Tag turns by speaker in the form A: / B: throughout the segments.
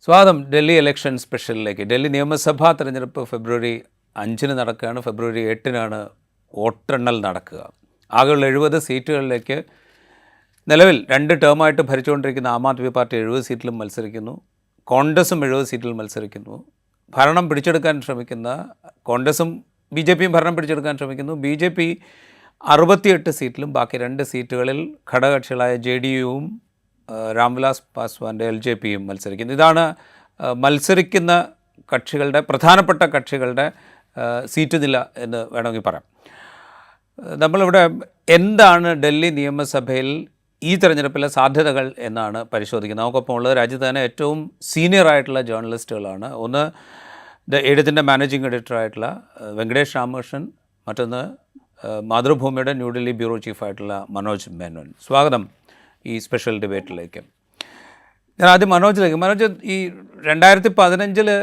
A: സ്വാഗതം ഡൽഹി ഇലക്ഷൻ സ്പെഷ്യലിലേക്ക്. ഡൽഹി നിയമസഭാ തെരഞ്ഞെടുപ്പ് ഫെബ്രുവരി 5 നടക്കുകയാണ്. ഫെബ്രുവരി 8 വോട്ടെണ്ണൽ നടക്കുക. ആകെയുള്ള 70 സീറ്റുകളിലേക്ക് നിലവിൽ 2 ടേമായിട്ട് ഭരിച്ചുകൊണ്ടിരിക്കുന്ന ആം ആദ്മി പാർട്ടി 70 സീറ്റിലും മത്സരിക്കുന്നു. കോൺഗ്രസും 70 സീറ്റിൽ മത്സരിക്കുന്നു. ഭരണം പിടിച്ചെടുക്കാൻ ശ്രമിക്കുന്ന കോൺഗ്രസും ബി ജെ പിയും ഭരണം പിടിച്ചെടുക്കാൻ ശ്രമിക്കുന്നു. ബി ജെ പി 68 സീറ്റിലും ബാക്കി 2 സീറ്റുകളിൽ ഘടകകക്ഷികളായ JDUവും രാംവിലാസ് പാസ്വാൻ്റെ LJPയും മത്സരിക്കുന്നു. ഇതാണ് മത്സരിക്കുന്ന കക്ഷികളുടെ പ്രധാനപ്പെട്ട കക്ഷികളുടെ സീറ്റ് നില എന്ന് വേണമെങ്കിൽ പറയാം. നമ്മളിവിടെ എന്താണ് ഡൽഹി നിയമസഭയിൽ ഈ തെരഞ്ഞെടുപ്പിലെ സാധ്യതകൾ എന്നാണ് പരിശോധിക്കുന്നത്. നമുക്കൊപ്പം ഉള്ളത് രാജ്യത്ത് തന്നെ ഏറ്റവും സീനിയർ ആയിട്ടുള്ള ജേർണലിസ്റ്റുകളാണ്. ഒന്ന് എഴുത്തിൻ്റെ മാനേജിംഗ് എഡിറ്ററായിട്ടുള്ള വെങ്കടേഷ് രാമകൃഷ്ണൻ, മറ്റൊന്ന് മാതൃഭൂമിയുടെ ന്യൂഡൽഹി ബ്യൂറോ ചീഫായിട്ടുള്ള മനോജ് മേനോൻ. സ്വാഗതം ഈ സ്പെഷ്യൽ ഡിബേറ്റിലേക്ക്. ഞാൻ ആദ്യം മനോജ്, ഈ 2015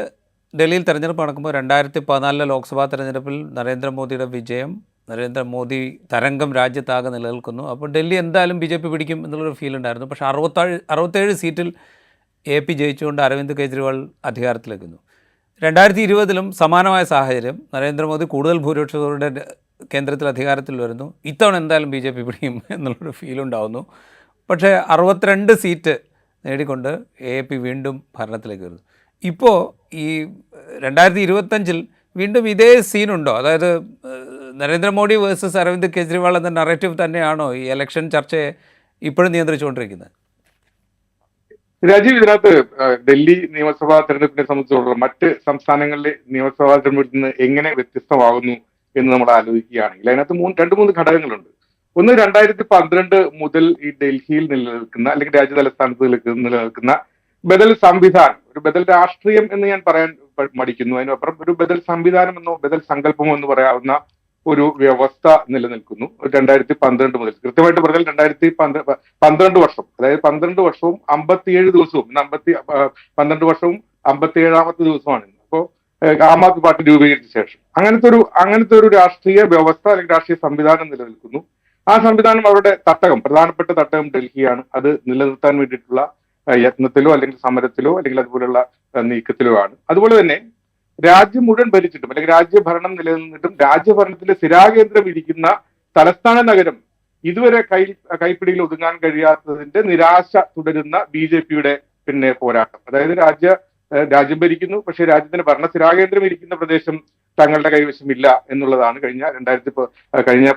A: ഡൽഹിയിൽ തെരഞ്ഞെടുപ്പ് നടക്കുമ്പോൾ 2014 ലോക്സഭാ തെരഞ്ഞെടുപ്പിൽ നരേന്ദ്രമോദിയുടെ വിജയം, നരേന്ദ്രമോദി തരംഗം രാജ്യത്താകെ നിലനിൽക്കുന്നു. അപ്പോൾ ഡൽഹി എന്തായാലും BJP പിടിക്കും എന്നുള്ളൊരു ഫീൽ ഉണ്ടായിരുന്നു. പക്ഷേ 67 സീറ്റിൽ AP ജയിച്ചുകൊണ്ട് അരവിന്ദ് കെജ്രിവാൾ അധികാരത്തിലെത്തുന്നു. 2020 സമാനമായ സാഹചര്യം. നരേന്ദ്രമോദി കൂടുതൽ ഭൂരിപക്ഷത്തോടെ കേന്ദ്രത്തിൽ അധികാരത്തിൽ വരുന്നു. ഇത്തവണ എന്തായാലും BJP പിടിക്കും എന്നുള്ളൊരു ഫീലുണ്ടാവുന്നു. പക്ഷേ 62 സീറ്റ് നേടിക്കൊണ്ട് AP വീണ്ടും ഭരണത്തിലേക്ക് വരുന്നു. ഇപ്പോൾ ഈ 2025 വീണ്ടും ഇതേ സീനുണ്ടോ? അതായത് നരേന്ദ്രമോദി വേഴ്സസ് അരവിന്ദ് കെജ്രിവാൾ എന്ന നറേറ്റീവ് തന്നെയാണോ ഈ ഇലക്ഷൻ ചർച്ചയെ ഇപ്പോഴും നിയന്ത്രിച്ചുകൊണ്ടിരിക്കുന്നത്?
B: രാജീവ്, ഇതിനകത്ത് ഡൽഹി നിയമസഭാ തെരഞ്ഞെടുപ്പിനെ സംബന്ധിച്ചിടത്തോളം മറ്റ് സംസ്ഥാനങ്ങളിലെ നിയമസഭാ തെരഞ്ഞെടുപ്പിൽ നിന്ന് എങ്ങനെ വ്യത്യസ്തമാകുന്നു എന്ന് നമ്മൾ ആലോചിക്കുകയാണെങ്കിൽ അതിനകത്ത് 2-3 ഘടകങ്ങളുണ്ട്. ഒന്ന്, 2012 മുതൽ ഈ ഡൽഹിയിൽ നിലനിൽക്കുന്ന അല്ലെങ്കിൽ രാജ്യ തലസ്ഥാനത്ത് നിലനിൽക്കുന്ന ബദൽ സംവിധാനം, ഒരു ബദൽ രാഷ്ട്രീയം എന്ന് ഞാൻ പറയാൻ മടിക്കുന്നു. അതിനപ്പുറം ഒരു ബദൽ സംവിധാനം എന്നോ ബദൽ സങ്കല്പമോ എന്ന് പറയാവുന്ന ഒരു വ്യവസ്ഥ നിലനിൽക്കുന്നു. 2012 മുതൽ, കൃത്യമായിട്ട് പറഞ്ഞാൽ 2012 വർഷം, അതായത് 12 വർഷവും 57 ദിവസവും, 12 വർഷവും 57ാമത്തെ ദിവസമാണ്. അപ്പോൾ ആം ആദ്മി പാർട്ടി രൂപീകരിച്ച ശേഷം അങ്ങനത്തെ ഒരു രാഷ്ട്രീയ വ്യവസ്ഥ അല്ലെങ്കിൽ രാഷ്ട്രീയ സംവിധാനം നിലനിൽക്കുന്നു. ആ സംവിധാനം അവരുടെ പ്രധാനപ്പെട്ട തട്ടകം ഡൽഹിയാണ്. അത് നിലനിർത്താൻ വേണ്ടിയിട്ടുള്ള യത്നത്തിലോ അല്ലെങ്കിൽ സമരത്തിലോ അല്ലെങ്കിൽ അതുപോലുള്ള നീക്കത്തിലോ ആണ്. അതുപോലെ തന്നെ രാജ്യം മുഴുവൻ ഭരിച്ചിട്ടും അല്ലെങ്കിൽ രാജ്യഭരണം നിലനിന്നിട്ടും രാജ്യഭരണത്തിന്റെ സ്ഥിരാകേന്ദ്രം ഇരിക്കുന്ന തലസ്ഥാന നഗരം ഇതുവരെ കൈപ്പിടിയിൽ ഒതുങ്ങാൻ കഴിയാത്തതിന്റെ നിരാശ തുടരുന്ന BJPയുടെ പോരാട്ടം. അതായത് രാജ്യം ഭരിക്കുന്നു, പക്ഷേ രാജ്യത്തിന്റെ ഭരണ സ്ഥിരാകേന്ദ്രം ഇരിക്കുന്ന പ്രദേശം തങ്ങളുടെ കൈവശമില്ല എന്നുള്ളതാണ് കഴിഞ്ഞ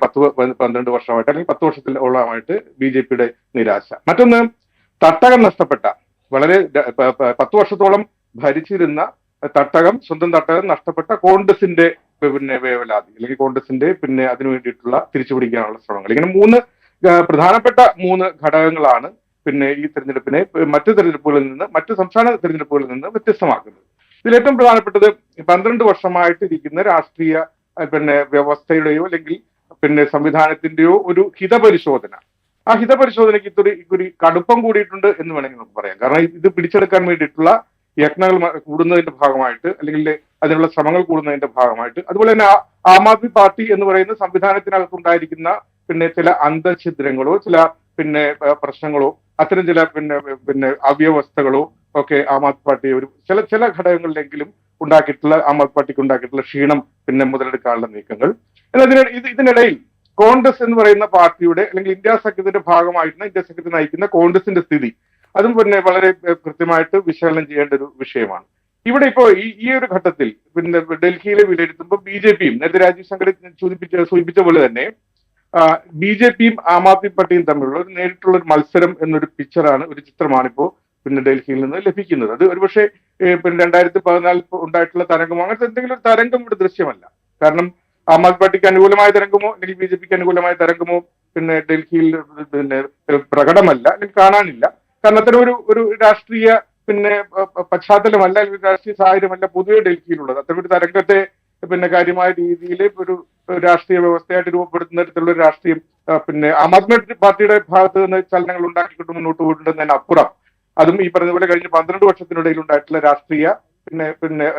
B: 10-12 വർഷമായിട്ട് അല്ലെങ്കിൽ 10 വർഷത്തിലോളമായിട്ട് BJPയുടെ നിരാശ. മറ്റൊന്ന്, തട്ടകം നഷ്ടപ്പെട്ട, വളരെ 10 വർഷത്തോളം ഭരിച്ചിരുന്ന സ്വന്തം തട്ടകം നഷ്ടപ്പെട്ട കോൺഗ്രസിന്റെ വേവലാതി അല്ലെങ്കിൽ കോൺഗ്രസിന്റെ അതിനു വേണ്ടിയിട്ടുള്ള തിരിച്ചുപിടിക്കാനുള്ള ശ്രമങ്ങൾ. ഇങ്ങനെ പ്രധാനപ്പെട്ട 3 ഘടകങ്ങളാണ് ഈ തെരഞ്ഞെടുപ്പിനെ മറ്റു സംസ്ഥാന തെരഞ്ഞെടുപ്പുകളിൽ നിന്ന് വ്യത്യസ്തമാക്കുന്നത്. ഇതിലേറ്റവും പ്രധാനപ്പെട്ടത് 12 വർഷമായിട്ട് ഇരിക്കുന്ന രാഷ്ട്രീയ വ്യവസ്ഥയുടെയോ അല്ലെങ്കിൽ സംവിധാനത്തിന്റെയോ ഒരു ഹിതപരിശോധന. ആ ഹിതപരിശോധനയ്ക്ക് ഇത്തിരി കടുപ്പം കൂടിയിട്ടുണ്ട് എന്ന് വേണമെങ്കിൽ നമുക്ക് പറയാം. കാരണം ഇത് പിടിച്ചെടുക്കാൻ വേണ്ടിയിട്ടുള്ള യത്നങ്ങൾ കൂടുന്നതിന്റെ ഭാഗമായിട്ട് അല്ലെങ്കിൽ അതിനുള്ള ശ്രമങ്ങൾ കൂടുന്നതിന്റെ ഭാഗമായിട്ട്, അതുപോലെ തന്നെ ആം ആദ്മി പാർട്ടി എന്ന് പറയുന്ന സംവിധാനത്തിനകത്തുണ്ടായിരിക്കുന്ന ചില അന്തഛിദ്രങ്ങളോ ചില പ്രശ്നങ്ങളോ അത്തരം ചില അവ്യവസ്ഥകളോ ഒക്കെ ആം ആദ്മി പാർട്ടി ചില ഘടകങ്ങളിലെങ്കിലും ആം ആദ്മി പാർട്ടിക്ക് ഉണ്ടാക്കിയിട്ടുള്ള ക്ഷീണം മുതലെടുക്കാനുള്ള നീക്കങ്ങൾ. എന്നാൽ ഇതിനിടയിൽ കോൺഗ്രസ് എന്ന് പറയുന്ന പാർട്ടിയുടെ അല്ലെങ്കിൽ ഇന്ത്യ സഖ്യത്തെ നയിക്കുന്ന കോൺഗ്രസിന്റെ സ്ഥിതി അതും വളരെ കൃത്യമായിട്ട് വിശകലനം ചെയ്യേണ്ട ഒരു വിഷയമാണ്. ഇവിടെ ഇപ്പോ ഈ ഒരു ഘട്ടത്തിൽ ഡൽഹിയിലെ വിലയിരുത്തുമ്പോൾ BJPയും നേരത്തെ രാജീവ് ശങ്കർ സൂചിപ്പിച്ച പോലെ തന്നെ BJPയും ആം ആദ്മി പാർട്ടിയും തമ്മിലുള്ള ഒരു നേരിട്ടുള്ള ഒരു മത്സരം എന്നൊരു ഒരു ചിത്രമാണ് ഇപ്പോ ഡൽഹിയിൽ നിന്ന് ലഭിക്കുന്നത്. അത് ഒരുപക്ഷെ 2014 ഉണ്ടായിട്ടുള്ള തരംഗമോ അങ്ങനത്തെ എന്തെങ്കിലും ഒരു തരംഗം ഇവിടെ ദൃശ്യമല്ല. കാരണം ആം ആദ്മി പാർട്ടിക്ക് അനുകൂലമായ തരംഗമോ അല്ലെങ്കിൽ BJPക്ക് അനുകൂലമായ തരംഗമോ ഡൽഹിയിൽ പ്രകടമല്ല അല്ലെങ്കിൽ കാണാനില്ല. കാരണം അത്തരം ഒരു രാഷ്ട്രീയ പശ്ചാത്തലമല്ല അല്ലെങ്കിൽ രാഷ്ട്രീയ സാഹചര്യമല്ല പൊതുവെ ഡൽഹിയിലുള്ളത്. അത്തരം ഒരു തരംഗത്തെ കാര്യമായ രീതിയിൽ ഒരു രാഷ്ട്രീയ വ്യവസ്ഥയായിട്ട് രൂപപ്പെടുത്തുന്ന തരത്തിലുള്ള ഒരു രാഷ്ട്രീയം ആം ആദ്മി പാർട്ടിയുടെ ഭാഗത്ത് നിന്ന് ചലനങ്ങൾ ഉണ്ടാക്കിക്കൊണ്ട് മുന്നോട്ട് പോയിട്ടുണ്ടെന്നതിന് അപ്പുറം അതും ഈ പറഞ്ഞ പോലെ കഴിഞ്ഞ 12 വർഷത്തിനിടയിൽ ഉണ്ടായിട്ടുള്ള രാഷ്ട്രീയ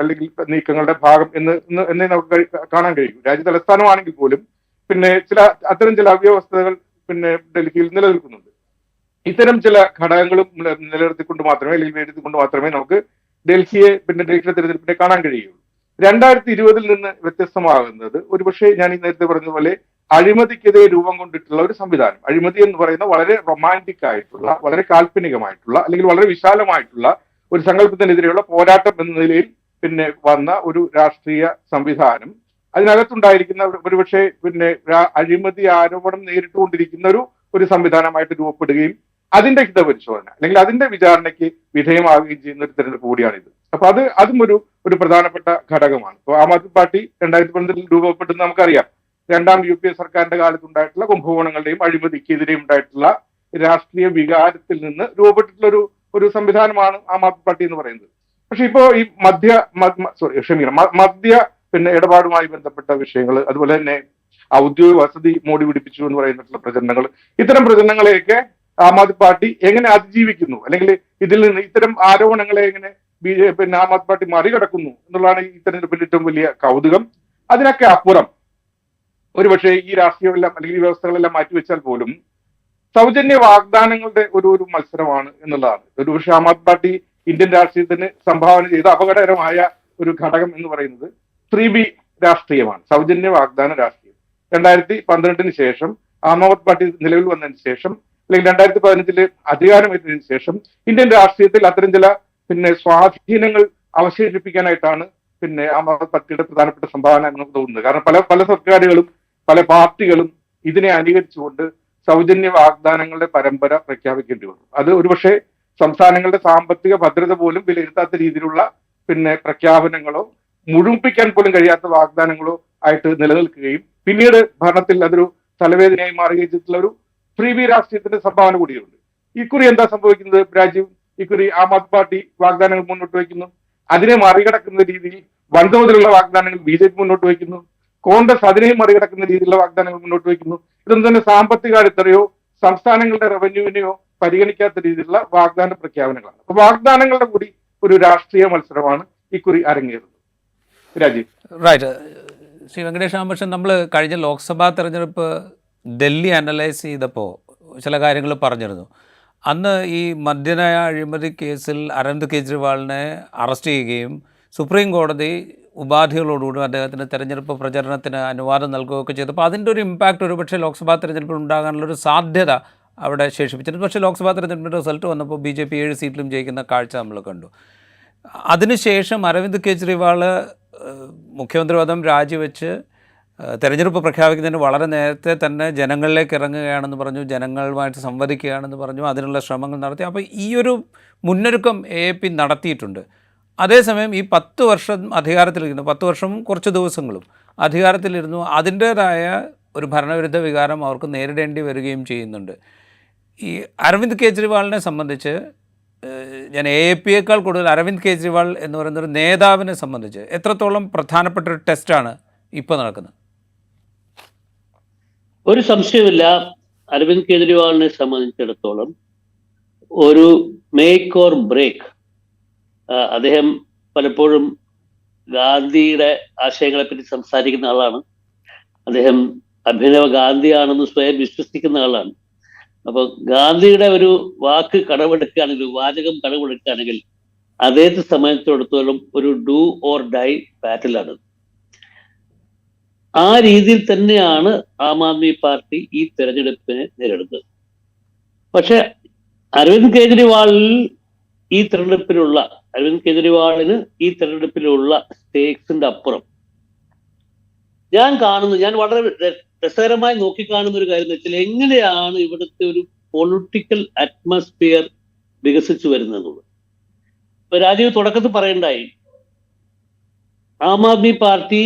B: അല്ലെങ്കിൽ നീക്കങ്ങളുടെ ഭാഗം എന്നേ നമുക്ക് കാണാൻ കഴിയും. രാജ്യ തലസ്ഥാനമാണെങ്കിൽ പോലും അത്തരം ചില അവ്യവസ്ഥകൾ ഡൽഹിയിൽ നിലനിൽക്കുന്നുണ്ട്. ഇത്തരം ചില ഘടകങ്ങളും നിലനിർത്തിക്കൊണ്ട് മാത്രമേ നമുക്ക് ഡൽഹിയിലെ തെരഞ്ഞെടുപ്പിനെ കാണാൻ കഴിയുള്ളൂ. 2020 നിന്ന് വ്യത്യസ്തമാകുന്നത് ഒരുപക്ഷെ ഞാൻ ഈ നേരത്തെ പറഞ്ഞതുപോലെ അഴിമതിക്കെതിരെ രൂപം കൊണ്ടിട്ടുള്ള ഒരു സംവിധാനം. അഴിമതി എന്ന് പറയുന്ന വളരെ റൊമാൻറ്റിക് ആയിട്ടുള്ള, വളരെ കാൽപ്പനികമായിട്ടുള്ള, അല്ലെങ്കിൽ വളരെ വിശാലമായിട്ടുള്ള ഒരു സങ്കല്പത്തിനെതിരെയുള്ള പോരാട്ടം എന്ന നിലയിൽ വന്ന ഒരു രാഷ്ട്രീയ സംവിധാനം, അതിനകത്തുണ്ടായിരിക്കുന്ന ഒരുപക്ഷെ അഴിമതി ആരോപണം നേരിട്ടുകൊണ്ടിരിക്കുന്ന ഒരു സംവിധാനമായിട്ട് രൂപപ്പെടുകയും അതിന്റെ ഹിതപരിശോധന അല്ലെങ്കിൽ അതിന്റെ വിചാരണയ്ക്ക് വിധേയമാവുകയും ചെയ്യുന്ന ഒരു തെരഞ്ഞെടുപ്പ് കൂടിയാണിത്. അപ്പൊ അതും ഒരു പ്രധാനപ്പെട്ട ഘടകമാണ്. ഇപ്പോൾ ആം ആദ്മി പാർട്ടി 2012 രൂപപ്പെട്ടെന്ന് നമുക്കറിയാം. രണ്ടാം UPA സർക്കാരിന്റെ കാലത്തുണ്ടായിട്ടുള്ള കുംഭകോണങ്ങളുടെയും അഴിമതിക്കെതിരെയും ഉണ്ടായിട്ടുള്ള രാഷ്ട്രീയ വികാരത്തിൽ നിന്ന് രൂപപ്പെട്ടിട്ടുള്ള ഒരു സംവിധാനമാണ് ആം ആദ്മി പാർട്ടി എന്ന് പറയുന്നത്. പക്ഷെ ഇപ്പോ ഈ മദ്യ ഇടപാടുമായി ബന്ധപ്പെട്ട വിഷയങ്ങൾ, അതുപോലെ തന്നെ ഔദ്യോഗിക വസതി മോടി പിടിപ്പിച്ചു എന്ന് പറയുന്നിട്ടുള്ള പ്രചരണങ്ങൾ, ഇത്തരം പ്രചരണങ്ങളെയൊക്കെ ആം ആദ്മി പാർട്ടി എങ്ങനെ അതിജീവിക്കുന്നു, അല്ലെങ്കിൽ ഇതിൽ നിന്ന് ഇത്തരം ആരോപണങ്ങളെ എങ്ങനെ ആം ആദ്മി പാർട്ടി മറികടക്കുന്നു എന്നുള്ളതാണ് ഈ തെരഞ്ഞെടുപ്പിന്റെ ഏറ്റവും വലിയ കൗതുകം. അതിനൊക്കെ അപ്പുറം ഒരുപക്ഷെ ഈ രാഷ്ട്രീയമെല്ലാം അല്ലെങ്കിൽ ഈ വ്യവസ്ഥകളെല്ലാം മാറ്റിവെച്ചാൽ പോലും സൗജന്യ വാഗ്ദാനങ്ങളുടെ ഒരു മത്സരമാണ് എന്നുള്ളതാണ്. ഒരുപക്ഷെ ആം ആദ്മി പാർട്ടി ഇന്ത്യൻ രാഷ്ട്രീയത്തിന് സംഭാവന ചെയ്ത അപകടകരമായ ഒരു ഘടകം എന്ന് പറയുന്നത് 3B രാഷ്ട്രീയമാണ്, സൗജന്യ വാഗ്ദാന രാഷ്ട്രീയം. 2012 ശേഷം ആം ആദ്മി പാർട്ടി നിലവിൽ വന്നതിന് ശേഷം, അല്ലെങ്കിൽ 2015 അധികാരമേറ്റതിനു ശേഷം ഇന്ത്യൻ രാഷ്ട്രീയത്തിൽ അത്തരം ചില സ്വാധീനങ്ങൾ അവശേഷിപ്പിക്കാനായിട്ടാണ് ആം ആദ്മി പാർട്ടിയുടെ പ്രധാനപ്പെട്ട സംഭാവന എന്ന് തോന്നുന്നത്. കാരണം പല സർക്കാരുകളും പല പാർട്ടികളും ഇതിനെ അനുകരിച്ചുകൊണ്ട് സൗജന്യ വാഗ്ദാനങ്ങളുടെ പരമ്പര പ്രഖ്യാപിക്കേണ്ടി വന്നു. അത് ഒരുപക്ഷെ സംസ്ഥാനങ്ങളുടെ സാമ്പത്തിക ഭദ്രത പോലും വിലയിരുത്താത്ത രീതിയിലുള്ള പ്രഖ്യാപനങ്ങളോ മുഴുമിപ്പിക്കാൻ പോലും കഴിയാത്ത വാഗ്ദാനങ്ങളോ ആയിട്ട് നിലനിൽക്കുകയും പിന്നീട് ഭരണത്തിൽ അതൊരു തലവേദനയായി മാറുകയും ചെയ്തിട്ടുള്ള ഒരു 3B രാഷ്ട്രീയത്തിന്റെ സംഭാവന കൂടിയുണ്ട്. ഇക്കുറി എന്താ സംഭവിക്കുന്നത് രാജീവ്? ഇക്കുറി ആം ആദ്മി പാർട്ടി വാഗ്ദാനങ്ങൾ മുന്നോട്ട് വയ്ക്കുന്നു. അതിനെ മറികടക്കുന്ന രീതിയിൽ വൻതോതിലുള്ള വാഗ്ദാനങ്ങൾ BJP മുന്നോട്ട് വയ്ക്കുന്നു. കോൺഗ്രസ് അതിനെയും മറികടക്കുന്ന രീതിയിലുള്ള വാഗ്ദാനങ്ങൾ മുന്നോട്ട് വയ്ക്കുന്നു. ഇതൊന്നും തന്നെ സാമ്പത്തിക അടിത്തറയോ സംസ്ഥാനങ്ങളുടെ റവന്യൂവിനെയോ പരിഗണിക്കാത്ത രീതിയിലുള്ള വാഗ്ദാന പ്രഖ്യാപനങ്ങളാണ്. അപ്പൊ വാഗ്ദാനങ്ങളുടെ കൂടി ഒരു രാഷ്ട്രീയ മത്സരമാണ് ഇക്കുറി അരങ്ങേറുന്നത്. രാജീവ്.
A: റൈറ്റ്. ശ്രീ വെങ്കടേഷ് രാമകൃഷ്ണൻ, നമ്മൾ കഴിഞ്ഞ ലോക്സഭാ തെരഞ്ഞെടുപ്പ് ഡൽഹി അനലൈസ് ചെയ്തപ്പോൾ ചില കാര്യങ്ങൾ പറഞ്ഞിരുന്നു. അന്ന് ഈ മദ്യനയ അഴിമതി കേസിൽ അരവിന്ദ് കെജ്രിവാളിനെ അറസ്റ്റ് ചെയ്യുകയും സുപ്രീം കോടതി ഉപാധികളോടുകൂടി അദ്ദേഹത്തിന് തെരഞ്ഞെടുപ്പ് പ്രചരണത്തിന് അനുവാദം നൽകുകയൊക്കെ ചെയ്തപ്പോൾ അതിൻ്റെ ഒരു ഇമ്പാക്റ്റ് ഒരുപക്ഷെ ലോക്സഭാ തെരഞ്ഞെടുപ്പിൽ ഉണ്ടാകാനുള്ളൊരു സാധ്യത അവിടെ ശേഷിപ്പിച്ചിട്ടുണ്ട്. പക്ഷേ ലോക്സഭാ തെരഞ്ഞെടുപ്പിൻ്റെ റിസൾട്ട് വന്നപ്പോൾ BJP 7 സീറ്റിലും ജയിക്കുന്ന കാഴ്ച നമ്മൾ കണ്ടു. അതിനുശേഷം അരവിന്ദ് കെജ്രിവാൾ മുഖ്യമന്ത്രി പദം രാജിവെച്ച് തെരഞ്ഞെടുപ്പ് പ്രഖ്യാപിക്കുന്നതിന് വളരെ നേരത്തെ തന്നെ ജനങ്ങളിലേക്ക് ഇറങ്ങുകയാണെന്ന് പറഞ്ഞു, ജനങ്ങളുമായിട്ട് സംവദിക്കുകയാണെന്ന് പറഞ്ഞു, അതിനുള്ള ശ്രമങ്ങൾ നടത്തി. അപ്പോൾ ഈ ഒരു മുന്നൊരുക്കം AAP നടത്തിയിട്ടുണ്ട്. അതേസമയം ഈ 10 വർഷം അധികാരത്തിലിരുന്നു, 10 വർഷവും കുറച്ച് ദിവസങ്ങളും അധികാരത്തിലിരുന്നു, അതിൻ്റേതായ ഒരു ഭരണവിരുദ്ധ വികാരം അവർക്ക് നേരിടേണ്ടി വരികയും ചെയ്യുന്നുണ്ട്. ഈ അരവിന്ദ് കെജ്രിവാളിനെ സംബന്ധിച്ച് ഞാൻ AAPയേക്കാൾ കൂടുതൽ അരവിന്ദ് കെജ്രിവാൾ എന്ന് പറയുന്ന ഒരു നേതാവിനെ സംബന്ധിച്ച് എത്രത്തോളം പ്രധാനപ്പെട്ട ഒരു ടെസ്റ്റാണ് ഇപ്പോൾ നടക്കുന്നത്?
C: ഒരു സംശയമില്ല, അരവിന്ദ് കെജ്രിവാളിനെ സംബന്ധിച്ചിടത്തോളം ഒരു മേക്ക് ഓർ ബ്രേക്ക്. അദ്ദേഹം പലപ്പോഴും ഗാന്ധിയുടെ ആശയങ്ങളെപ്പറ്റി സംസാരിക്കുന്ന ആളാണ്. അദ്ദേഹം അഭിനവ ഗാന്ധിയാണെന്ന് സ്വയം വിശ്വസിക്കുന്ന ആളാണ്. അപ്പോൾ ഗാന്ധിയുടെ ഒരു വാക്ക് കടമെടുക്കുകയാണെങ്കിൽ, വാചകം കടമെടുക്കുകയാണെങ്കിൽ അദ്ദേഹത്തെ സംബന്ധിച്ചിടത്തോളം ഒരു ഡു ഓർ ഡൈ ബാറ്റിലാണ്. ആ രീതിയിൽ തന്നെയാണ് ആം ആദ്മി പാർട്ടി ഈ തെരഞ്ഞെടുപ്പിനെ നേരിടുന്നത്. പക്ഷെ അരവിന്ദ് കെജ്രിവാളിന് ഈ തെരഞ്ഞെടുപ്പിലുള്ള സ്റ്റേക്സിന്റെ അപ്പുറം ഞാൻ വളരെ രസകരമായി നോക്കിക്കാണുന്ന ഒരു കാര്യം എന്ന് വെച്ചാൽ എങ്ങനെയാണ് ഇവിടുത്തെ ഒരു പൊളിറ്റിക്കൽ അറ്റ്മോസ്ഫിയർ വികസിച്ചു വരുന്നത്. ഇപ്പൊ രാജീവ് തുടക്കത്തിൽ പറയണ്ടായി, ആം ആദ്മി പാർട്ടി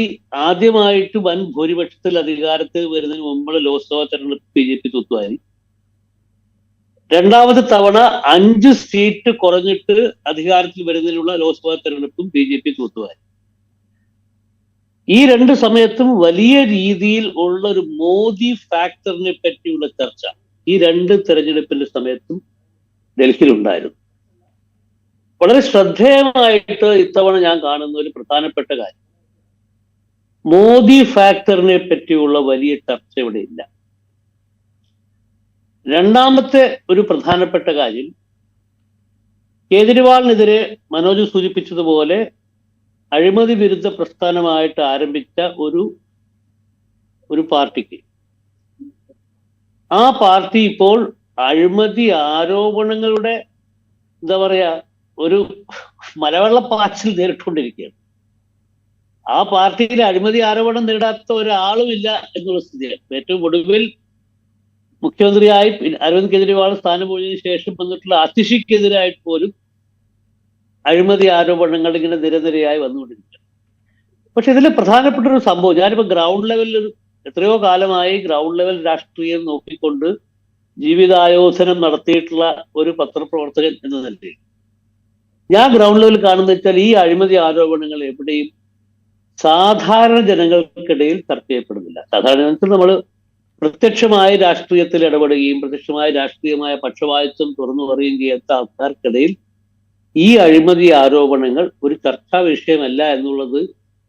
C: ആദ്യമായിട്ട് വൻ ഭൂരിപക്ഷത്തിൽ അധികാരത്തിൽ വരുന്നതിന് മുമ്പ് ലോക്സഭാ തെരഞ്ഞെടുപ്പ് BJP തൂത്തുവാരി. രണ്ടാമത്തെ തവണ 5 സീറ്റ് കുറഞ്ഞിട്ട് അധികാരത്തിൽ വരുന്നതിനുള്ള ലോക്സഭാ തെരഞ്ഞെടുപ്പും BJP തൂത്തുവാരി. ഈ 2 സമയത്തും വലിയ രീതിയിൽ ഉള്ള ഒരു മോദി ഫാക്ടറിനെ പറ്റിയുള്ള ചർച്ച ഈ 2 തെരഞ്ഞെടുപ്പിന്റെ സമയത്തും ഡൽഹിയിലുണ്ടായിരുന്നു. വളരെ ശ്രദ്ധേയമായിട്ട് ഇത്തവണ ഞാൻ കാണുന്ന ഒരു പ്രധാനപ്പെട്ട കാര്യം, മോദി ഫാക്ടറിനെ പറ്റിയുള്ള വലിയ ചർച്ച ഇവിടെ ഇല്ല. രണ്ടാമത്തെ ഒരു പ്രധാനപ്പെട്ട കാര്യം, കേജ്രിവാളിനെതിരെ മനോജ് സൂചിപ്പിച്ചതുപോലെ അഴിമതി വിരുദ്ധ പ്രസ്ഥാനമായിട്ട് ആരംഭിച്ച ഒരു പാർട്ടിക്ക് ആ പാർട്ടി ഇപ്പോൾ അഴിമതി ആരോപണങ്ങളുടെ എന്താ പറയാ ഒരു മലവെള്ളപ്പാച്ചിൽ നേരിട്ടുകൊണ്ടിരിക്കുകയാണ്. ആ പാർട്ടിയിൽ അഴിമതി ആരോപണം നേടാത്ത ഒരാളുമില്ല എന്നുള്ള സ്ഥിതിയാണ്. ഏറ്റവും ഒടുവിൽ മുഖ്യമന്ത്രിയായി അരവിന്ദ് കെജ്രിവാൾ സ്ഥാനം ഒഴിഞ്ഞതിനു ശേഷം വന്നിട്ടുള്ള അതിഷിക്കെതിരായിട്ട് പോലും അഴിമതി ആരോപണങ്ങൾ ഇങ്ങനെ നിരനിരയായി വന്നുകൊണ്ടിരിക്കുകയാണ്. പക്ഷെ ഇതിൽ പ്രധാനപ്പെട്ട ഒരു സംഭവം, ഞാനിപ്പോ ഗ്രൗണ്ട് ലെവലിൽ എത്രയോ കാലമായി ഗ്രൗണ്ട് ലെവൽ രാഷ്ട്രീയം നോക്കിക്കൊണ്ട് ജീവിതായോധനം നടത്തിയിട്ടുള്ള ഒരു പത്രപ്രവർത്തകൻ എന്ന നിലയിൽ ഞാൻ ഗ്രൗണ്ട് ലെവലിൽ കാണുന്നത് വെച്ചാൽ ഈ അഴിമതി ആരോപണങ്ങൾ എവിടെയും സാധാരണ ജനങ്ങൾക്കിടയിൽ ചർച്ച ചെയ്യപ്പെടുന്നില്ല. സാധാരണ ജനത്തിൽ നമ്മൾ പ്രത്യക്ഷമായി രാഷ്ട്രീയത്തിൽ ഇടപെടുകയും പ്രത്യക്ഷമായ രാഷ്ട്രീയമായ പക്ഷപാതിത്വം തുറന്നു പറയുകയും ചെയ്യാത്ത ആൾക്കാർക്കിടയിൽ ഈ അഴിമതി ആരോപണങ്ങൾ ഒരു ചർച്ചാ വിഷയമല്ല എന്നുള്ളത്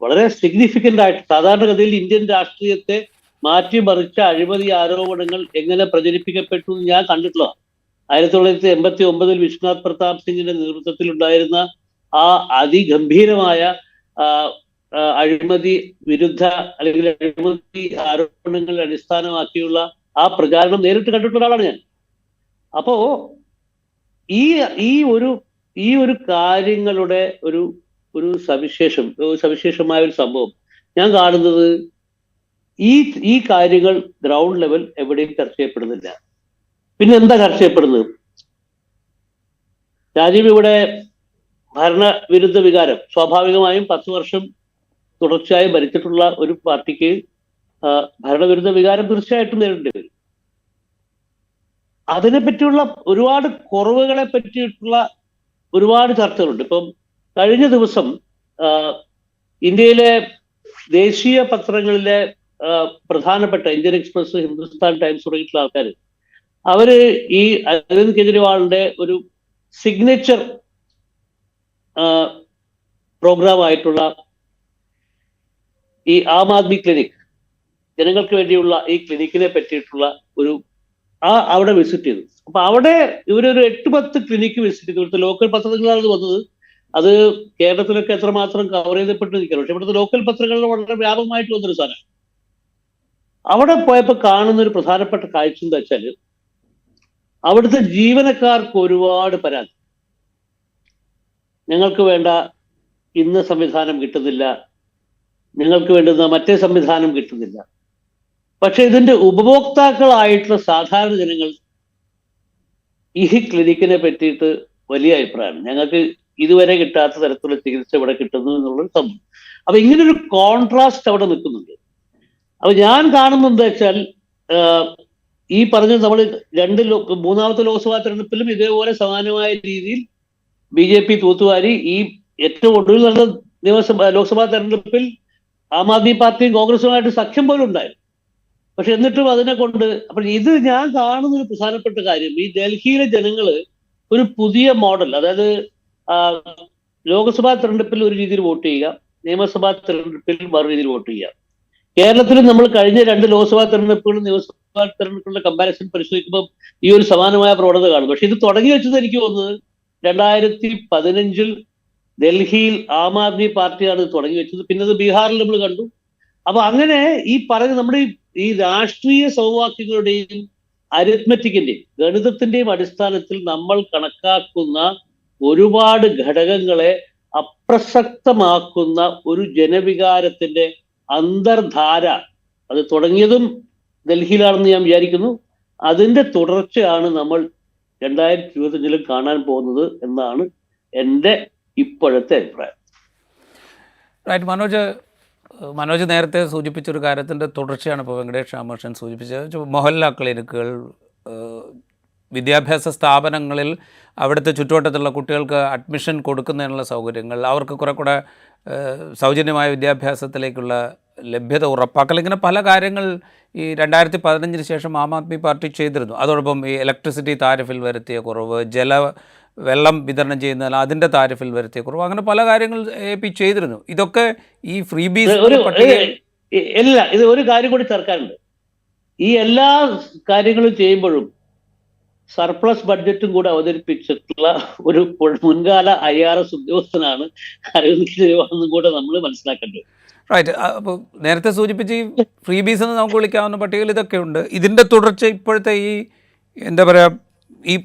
C: വളരെ സിഗ്നിഫിക്കന്റ് ആയിട്ട് സാധാരണഗതിയിൽ ഇന്ത്യൻ രാഷ്ട്രീയത്തെ മാറ്റിമറിച്ച അഴിമതി ആരോപണങ്ങൾ എങ്ങനെ പ്രചരിപ്പിക്കപ്പെട്ടു എന്ന് ഞാൻ കണ്ടിട്ടുള്ളതാണ്. 1989 വിശ്വനാഥ് പ്രതാപ് സിംഗിന്റെ നേതൃത്വത്തിൽ ഉണ്ടായിരുന്ന ആ അതിഗംഭീരമായ അഴിമതി വിരുദ്ധ അല്ലെങ്കിൽ അഴിമതി ആരോപണങ്ങൾ അടിസ്ഥാനമാക്കിയുള്ള ആ പ്രചാരണം നേരിട്ട് കണ്ടിട്ടുള്ള ഒരാളാണ് ഞാൻ. അപ്പോ ഈ ഒരു കാര്യങ്ങളുടെ ഒരു സവിശേഷമായ ഒരു സംഭവം ഞാൻ കാണുന്നത് ഈ കാര്യങ്ങൾ ഗ്രൗണ്ട് ലെവൽ എവിടെയും ചർച്ച ചെയ്യപ്പെടുന്നില്ല. പിന്നെ എന്താ ചർച്ച ചെയ്യപ്പെടുന്നത്? രാജീവ്, ഇവിടെ ഭരണവിരുദ്ധ വികാരം സ്വാഭാവികമായും 10 വർഷം തുടർച്ചയായി ഭരിച്ചിട്ടുള്ള ഒരു പാർട്ടിക്ക് ഭരണവിരുദ്ധ വികാരം തീർച്ചയായിട്ടും നേരിടേണ്ടി വരും. അതിനെപ്പറ്റിയുള്ള ഒരുപാട് കുറവുകളെ പറ്റിയിട്ടുള്ള ഒരുപാട് ചർച്ചകളുണ്ട്. ഇപ്പം കഴിഞ്ഞ ദിവസം ഇന്ത്യയിലെ ദേശീയ പത്രങ്ങളിലെ പ്രധാനപ്പെട്ട ഇന്ത്യൻ എക്സ്പ്രസ്, ഹിന്ദുസ്ഥാൻ ടൈംസ് തുടങ്ങിയിട്ടുള്ള ആൾക്കാർ അവര് ഈ അരവിന്ദ് കെജ്രിവാളിന്റെ ഒരു സിഗ്നേച്ചർ പ്രോഗ്രാം ആയിട്ടുള്ള ഈ ആം ആദ്മി ക്ലിനിക്, ജനങ്ങൾക്ക് വേണ്ടിയുള്ള ഈ ക്ലിനിക്കിനെ പറ്റിയിട്ടുള്ള അവിടെ വിസിറ്റ് ചെയ്തു. അപ്പൊ അവിടെ ഇവരൊരു 8-10 ക്ലിനിക്ക് വിസിറ്റ് ചെയ്തു. ഇവിടുത്തെ ലോക്കൽ പത്രങ്ങളാണ് വന്നത്. അത് കേരളത്തിലൊക്കെ എത്രമാത്രം കവർ ചെയ്തപ്പെട്ടിരിക്കണം. പക്ഷെ ഇവിടുത്തെ ലോക്കൽ പത്രങ്ങളിൽ വളരെ വ്യാപകമായിട്ട് വന്നൊരു സാധനം. അവിടെ പോയപ്പോൾ കാണുന്ന ഒരു പ്രധാനപ്പെട്ട കാഴ്ച എന്താ വെച്ചാൽ, അവിടുത്തെ ജീവനക്കാർക്ക് ഒരുപാട് പരാതി. ഞങ്ങൾക്ക് വേണ്ട ഇന്ന സംവിധാനം കിട്ടുന്നില്ല, നിങ്ങൾക്ക് വേണ്ടുന്ന മറ്റേ സംവിധാനം കിട്ടുന്നില്ല. പക്ഷെ ഇതിന്റെ ഉപഭോക്താക്കളായിട്ടുള്ള സാധാരണ ജനങ്ങൾ ഈ ക്ലിനിക്കിനെ പറ്റിയിട്ട് വലിയ അഭിപ്രായമാണ്. ഞങ്ങൾക്ക് ഇതുവരെ കിട്ടാത്ത തരത്തിലുള്ള ചികിത്സ ഇവിടെ കിട്ടുന്നു എന്നുള്ളൊരു സംഭവം. അപ്പൊ ഇങ്ങനൊരു കോൺട്രാസ്റ്റ് അവിടെ നിൽക്കുന്നുണ്ട്. അപ്പൊ ഞാൻ കാണുന്നത് എന്താ വെച്ചാൽ, ഈ പറഞ്ഞ നമ്മൾ മൂന്നാമത്തെ ലോക്സഭാ തെരഞ്ഞെടുപ്പിലും ഇതേപോലെ സമാനമായ രീതിയിൽ BJP തൂത്തുവാരി ഈ ഏറ്റവും ഒടുവിൽ നടന്ന ലോക്സഭാ തെരഞ്ഞെടുപ്പിൽ ആം ആദ്മി പാർട്ടിയും കോൺഗ്രസുമായിട്ട് സഖ്യം പോലും ഉണ്ടായിരുന്നു. പക്ഷെ എന്നിട്ടും അതിനെ കൊണ്ട് ഇത് ഞാൻ കാണുന്ന ഒരു പ്രധാനപ്പെട്ട കാര്യം, ഈ ഡൽഹിയിലെ ജനങ്ങള് ഒരു പുതിയ മോഡൽ, അതായത് ലോക്സഭാ തെരഞ്ഞെടുപ്പിൽ ഒരു രീതിയിൽ വോട്ട് ചെയ്യുക, നിയമസഭാ തെരഞ്ഞെടുപ്പിൽ വേറെ രീതിയിൽ വോട്ട് ചെയ്യുക. കേരളത്തിൽ നമ്മൾ കഴിഞ്ഞ 2 ലോക്സഭാ തെരഞ്ഞെടുപ്പുകളും നിയമസഭാ തെരഞ്ഞെടുപ്പുകളുടെ കമ്പാരിസൺ പരിശോധിക്കുമ്പോൾ ഈ ഒരു സമാനമായ പ്രവണത കാണും. പക്ഷെ ഇത് തുടങ്ങി വെച്ചത് എനിക്ക് തോന്നുന്നത് 2015 ഡൽഹിയിൽ ആം ആദ്മി പാർട്ടിയാണ് തുടങ്ങി വെച്ചത്. പിന്നെ അത് ബീഹാറിൽ നമ്മൾ കണ്ടു. അപ്പൊ അങ്ങനെ ഈ പറഞ്ഞ നമ്മുടെ ഈ രാഷ്ട്രീയ സമവാക്യങ്ങളുടെയും അരിത്മെറ്റിക്കിന്റെയും ഗണിതത്തിന്റെയും അടിസ്ഥാനത്തിൽ നമ്മൾ കണക്കാക്കുന്ന ഒരുപാട് ഘടകങ്ങളെ അപ്രസക്തമാക്കുന്ന ഒരു ജനവികാരത്തിന്റെ അന്തർധാര അത് തുടങ്ങിയതും ഡൽഹിയിലാണെന്ന് ഞാൻ വിചാരിക്കുന്നു. അതിന്റെ തുടർച്ചയാണ് നമ്മൾ 2025 കാണാൻ പോകുന്നത് എന്നാണ് എൻ്റെ ഇപ്പോഴത്തെ അഭിപ്രായം.
A: റൈറ്റ്. മനോജ് നേരത്തെ സൂചിപ്പിച്ചൊരു കാര്യത്തിൻ്റെ തുടർച്ചയാണ് ഇപ്പോൾ വെങ്കടേഷ് രാമകൃഷ്ണൻ സൂചിപ്പിച്ചത്. മൊഹല്ല ക്ലിനിക്കുകൾ, വിദ്യാഭ്യാസ സ്ഥാപനങ്ങളിൽ അവിടുത്തെ ചുറ്റുവട്ടത്തുള്ള കുട്ടികൾക്ക് അഡ്മിഷൻ കൊടുക്കുന്നതിനുള്ള സൗകര്യങ്ങൾ, അവർക്ക് കുറെ കൂടെ സൗജന്യമായ വിദ്യാഭ്യാസത്തിലേക്കുള്ള ലഭ്യത ഉറപ്പാക്കൽ, ഇങ്ങനെ പല കാര്യങ്ങൾ ഈ 2015 ശേഷം ആം ആദ്മി പാർട്ടി ചെയ്തിരുന്നു. അതോടൊപ്പം ഈ ഇലക്ട്രിസിറ്റി താരിഫിൽ വരുത്തിയ കുറവ്, വെള്ളം വിതരണം ചെയ്യുന്നതിൽ അതിൻ്റെ താരിഫിൽ വരുത്തിയ കുറവ്, അങ്ങനെ പല കാര്യങ്ങൾ AP ചെയ്തിരുന്നു. ഇതൊക്കെ ഈ ഫ്രീബീസ്
C: ഇത് ഒരു കാര്യം കൂടി ചേർക്കാനുണ്ട്. ഈ എല്ലാ കാര്യങ്ങളും ചെയ്യുമ്പോഴും സർപ്ലസ് ബഡ്ജറ്റും കൂടെ അവതരിപ്പിച്ചിട്ടുള്ള ഒരു മുൻകാല IRS ഉദ്യോഗസ്ഥനാണ് അരവിന്ദ് കെജ്രിവാൾ എന്നും കൂടെ നമ്മൾ മനസ്സിലാക്കേണ്ടത്.
A: റൈറ്റ്. അപ്പോൾ നേരത്തെ സൂചിപ്പിച്ച ഈ ഫ്രീ ബീസ് എന്ന് നമുക്ക് വിളിക്കാവുന്ന പട്ടികയിൽ ഇതൊക്കെ ഉണ്ട്. ഇതിൻ്റെ തുടർച്ച ഇപ്പോഴത്തെ ഈ എന്താ പറയുക, ഈ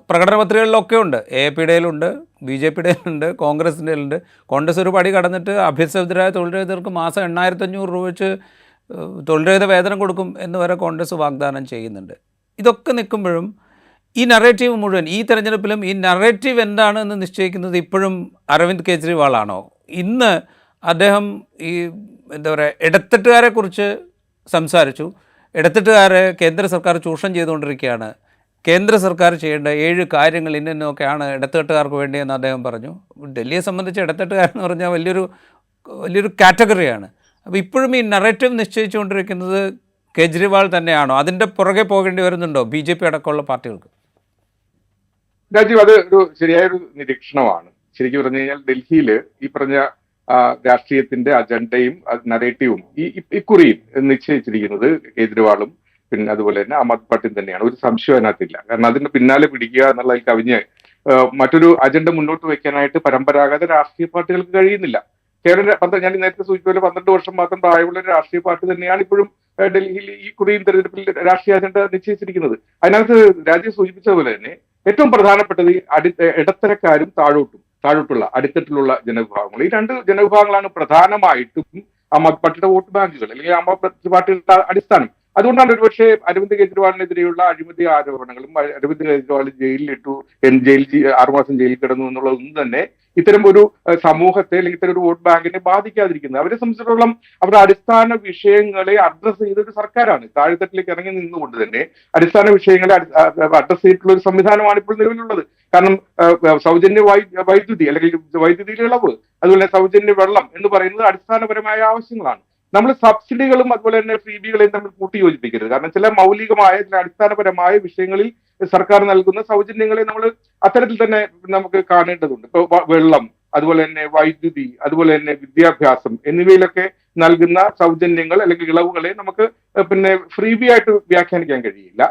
A: പ്രകടന പത്രികകളിലൊക്കെ ഉണ്ട്. AAP-യുടെയിലുണ്ട്, BJP-യുടെയിലുണ്ട്, കോൺഗ്രസിൻ്റെ. കോൺഗ്രസ് ഒരു പടി കടന്നിട്ട് അഭ്യസ്തവിദ്യരായ തൊഴിൽ രഹിതർക്ക് മാസം 8,500 രൂപ വെച്ച് തൊഴിൽ രഹിത വേതനം കൊടുക്കും എന്ന് വരെ കോൺഗ്രസ് വാഗ്ദാനം ചെയ്യുന്നുണ്ട്. ഇതൊക്കെ നിൽക്കുമ്പോഴും ഈ നറേറ്റീവ് മുഴുവൻ ഈ തെരഞ്ഞെടുപ്പിലും ഈ നറേറ്റീവ് എന്താണെന്ന് നിശ്ചയിക്കുന്നത് ഇപ്പോഴും അരവിന്ദ് കെജ്രിവാളാണോ? ഇന്ന് അദ്ദേഹം ഈ എന്താ പറയുക, ഇടത്തട്ടുകാരെക്കുറിച്ച് സംസാരിച്ചു. ഇടത്തട്ടുകാരെ കേന്ദ്ര സർക്കാർ ചൂഷണം ചെയ്തുകൊണ്ടിരിക്കുകയാണ്. കേന്ദ്ര സർക്കാർ ചെയ്യേണ്ട 7 കാര്യങ്ങൾ ഇന്നൊക്കെയാണ് ഇടത്തട്ടുകാർക്ക് വേണ്ടിയെന്ന് അദ്ദേഹം പറഞ്ഞു. ഡൽഹിയെ സംബന്ധിച്ച് ഇടത്തട്ടുകാരെന്ന് പറഞ്ഞാൽ വലിയൊരു കാറ്റഗറിയാണ്. അപ്പോൾ ഇപ്പോഴും ഈ നറേറ്റീവ് നിശ്ചയിച്ചുകൊണ്ടിരിക്കുന്നത് കെജ്രിവാൾ തന്നെയാണോ? അതിൻ്റെ പുറകെ പോകേണ്ടി വരുന്നുണ്ടോ BJP അടക്കമുള്ള പാർട്ടികൾക്ക്?
B: രാജീവ്, അത് ഒരു ശരിയായൊരു നിരീക്ഷണമാണ്. ശരിക്കും പറഞ്ഞു കഴിഞ്ഞാൽ ഡൽഹിയിൽ ഈ പറഞ്ഞ രാഷ്ട്രീയത്തിന്റെ അജണ്ടയും നറേറ്റീവും ഇക്കുറിയും നിശ്ചയിച്ചിരിക്കുന്നത് കേജ്രിവാളും പിന്നെ അതുപോലെ തന്നെ ആം ആദ്മി പാർട്ടിയും തന്നെയാണ്. ഒരു സംശയം അതിനകത്തില്ല. കാരണം അതിന് പിന്നാലെ പിടിക്കുക എന്നുള്ളതിൽ കവിഞ്ഞ് മറ്റൊരു അജണ്ട മുന്നോട്ട് വയ്ക്കാനായിട്ട് പരമ്പരാഗത രാഷ്ട്രീയ പാർട്ടികൾക്ക് കഴിയുന്നില്ല. കേവലം ഞാൻ നേരത്തെ സൂചിപ്പിച്ച 12 വർഷം മാത്രം പ്രായമുള്ള ഒരു രാഷ്ട്രീയ പാർട്ടി തന്നെയാണ് ഇപ്പോഴും ഡൽഹിയിൽ ഈ കുറിയും തെരഞ്ഞെടുപ്പിൽ രാഷ്ട്രീയ അജണ്ട നിശ്ചയിച്ചിരിക്കുന്നത്. അതിനകത്ത് രാജ്യം സൂചിപ്പിച്ചതുപോലെ തന്നെ ഏറ്റവും പ്രധാനപ്പെട്ടത് ഇടത്തരക്കാരും താഴോട്ടുള്ള അടിത്തട്ടിലുള്ള ജനവിഭാഗങ്ങൾ. ഈ 2 ജനവിഭാഗങ്ങളാണ് പ്രധാനമായിട്ടും ആം ആദ്മി പാർട്ടിയുടെ വോട്ട് ബാങ്കുകൾ, അല്ലെങ്കിൽ ആം ആദ്മി പാർട്ടിയുടെ അടിസ്ഥാനം. അതുകൊണ്ടാണ് ഒരുപക്ഷെ അരവിന്ദ് കെജ്രിവാളിനെതിരെയുള്ള അഴിമതി ആരോപണങ്ങളും അരവിന്ദ് കെജ്രിവാൾ ജയിലിലിട്ടു, 6 മാസം ജയിലിൽ കിടന്നു എന്നുള്ളതൊന്നും തന്നെ ഇത്തരം ഒരു സമൂഹത്തെ അല്ലെങ്കിൽ ഇത്തരം ഒരു വോട്ട് ബാങ്കിനെ ബാധിക്കാതിരിക്കുന്നത്. അവരെ സംബന്ധിച്ചിടത്തോളം അവരുടെ അടിസ്ഥാന വിഷയങ്ങളെ അഡ്രസ് ചെയ്ത ഒരു സർക്കാരാണ്. താഴെത്തട്ടിലേക്ക് ഇറങ്ങി നിന്നുകൊണ്ട് തന്നെ അടിസ്ഥാന വിഷയങ്ങളെ അഡ്രസ് ചെയ്തിട്ടുള്ള ഒരു സംവിധാനമാണ് ഇപ്പോൾ നിലവിലുള്ളത്. കാരണം സൗജന്യ വൈദ്യുതി അല്ലെങ്കിൽ വൈദ്യുതിയിലെ ഇളവ്, അതുപോലെ സൗജന്യ വെള്ളം എന്ന് പറയുന്നത് അടിസ്ഥാനപരമായ ആവശ്യങ്ങളാണ്. നമ്മൾ സബ്സിഡികളും അതുപോലെ തന്നെ ഫ്രീബികളെയും തമ്മിൽ കൂട്ടി യോജിപ്പിക്കരുത്. കാരണം ചില മൗലികമായ ചില അടിസ്ഥാനപരമായ വിഷയങ്ങളിൽ സർക്കാർ നൽകുന്ന സൗജന്യങ്ങളെ നമ്മൾ അത്തരത്തിൽ തന്നെ നമുക്ക് കാണേണ്ടതുണ്ട്. ഇപ്പൊ വെള്ളം, അതുപോലെ തന്നെ വൈദ്യുതി, അതുപോലെ തന്നെ വിദ്യാഭ്യാസം എന്നിവയിലൊക്കെ നൽകുന്ന സൗജന്യങ്ങൾ അല്ലെങ്കിൽ ഇളവുകളെ നമുക്ക് പിന്നെ ഫ്രീബി ആയിട്ട് വ്യാഖ്യാനിക്കാൻ കഴിയില്ല.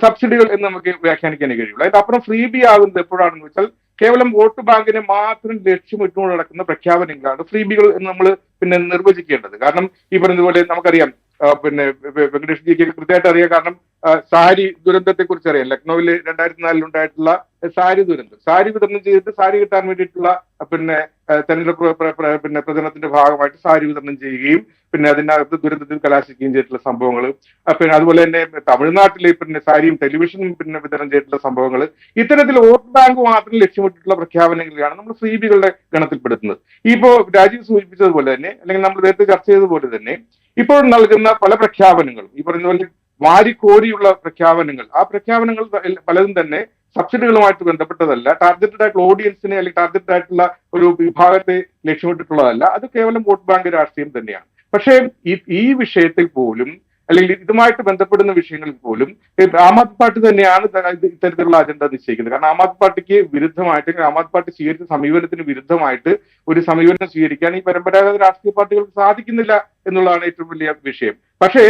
B: സബ്സിഡികൾ എന്ന് നമുക്ക് വ്യാഖ്യാനിക്കാനേ കഴിയുള്ളൂ. അതിനപ്പുറം ഫ്രീബി ആകുന്നത് എപ്പോഴാണെന്ന് വെച്ചാൽ കേവലം വോട്ട് ബാങ്കിനെ മാത്രം ലക്ഷ്യമിട്ടുകൊണ്ട് നടക്കുന്ന പ്രഖ്യാപനങ്ങളാണ് ഫ്രീബികൾ എന്ന് നമ്മൾ പിന്നെ നിർവചിക്കേണ്ടത്. കാരണം ഈ പറഞ്ഞതുപോലെ നമുക്കറിയാം, പിന്നെ വെങ്കടേഷ് ജിക്ക് കൃത്യമായിട്ട് അറിയാം. കാരണം സാരി ദുരന്തത്തെ കുറിച്ച് അറിയാം. ലക്നൌവിൽ 2004 ഉണ്ടായിട്ടുള്ള സാരി ദുരന്തം, സാരി വിതരണം ചെയ്തിട്ട് സാരി കിട്ടാൻ വേണ്ടിയിട്ടുള്ള പിന്നെ തെരഞ്ഞെടുപ്പ് പിന്നെ പ്രചരണത്തിന്റെ ഭാഗമായിട്ട് സാരി വിതരണം ചെയ്യുകയും പിന്നെ അതിനകത്ത് ദുരന്തത്തിൽ കലാശിക്കുകയും ചെയ്തിട്ടുള്ള സംഭവങ്ങൾ, പിന്നെ അതുപോലെ തന്നെ തമിഴ്നാട്ടിലെ പിന്നെ സാരിയും ടെലിവിഷനും പിന്നെ വിതരണം ചെയ്തിട്ടുള്ള സംഭവങ്ങൾ, ഇത്തരത്തിൽ വോട്ട് ബാങ്ക് മാത്രം ലക്ഷ്യമിട്ടിട്ടുള്ള പ്രഖ്യാപനങ്ങളാണ് നമ്മൾ ഫ്രീബികളുടെ ഗണത്തിൽപ്പെടുത്തുന്നത്. ഇപ്പോ രാജീവ് സൂചിപ്പിച്ചതുപോലെ തന്നെ, അല്ലെങ്കിൽ നമ്മൾ നേരത്തെ ചർച്ച ചെയ്തതുപോലെ തന്നെ, ഇപ്പോൾ നൽകുന്ന പല പ്രഖ്യാപനങ്ങളും ഈ പറയുന്ന പോലെ വാരിക്കോരിയുള്ള പ്രഖ്യാപനങ്ങൾ, ആ പ്രഖ്യാപനങ്ങൾ പലതും തന്നെ സബ്സിഡികളുമായിട്ട് ബന്ധപ്പെട്ടതല്ല, ടാർഗറ്റഡ് ആയിട്ടുള്ള ഓഡിയൻസിനെ അല്ലെങ്കിൽ ടാർഗറ്റഡ് ആയിട്ടുള്ള ഒരു വിഭാഗത്തെ ലക്ഷ്യമിട്ടിട്ടുള്ളതല്ല. അത് കേവലം വോട്ട് ബാങ്ക് രാഷ്ട്രീയം തന്നെയാണ്. പക്ഷേ ഈ വിഷയത്തിൽ പോലും അല്ലെങ്കിൽ ഇതുമായിട്ട് ബന്ധപ്പെടുന്ന വിഷയങ്ങളിൽ പോലും ആം ആദ്മി പാർട്ടി തന്നെയാണ് ഇത്തരത്തിലുള്ള അജണ്ട നിശ്ചയിക്കുന്നത്. കാരണം ആം ആദ്മി പാർട്ടിക്ക് വിരുദ്ധമായിട്ട്, ആം ആദ്മി പാർട്ടി സ്വീകരിച്ച സമീപനത്തിന് വിരുദ്ധമായിട്ട് ഒരു സമീപനം സ്വീകരിക്കാൻ ഈ പരമ്പരാഗത രാഷ്ട്രീയ പാർട്ടികൾക്ക് സാധിക്കുന്നില്ല എന്നുള്ളതാണ് ഏറ്റവും വലിയ വിഷയം. പക്ഷേ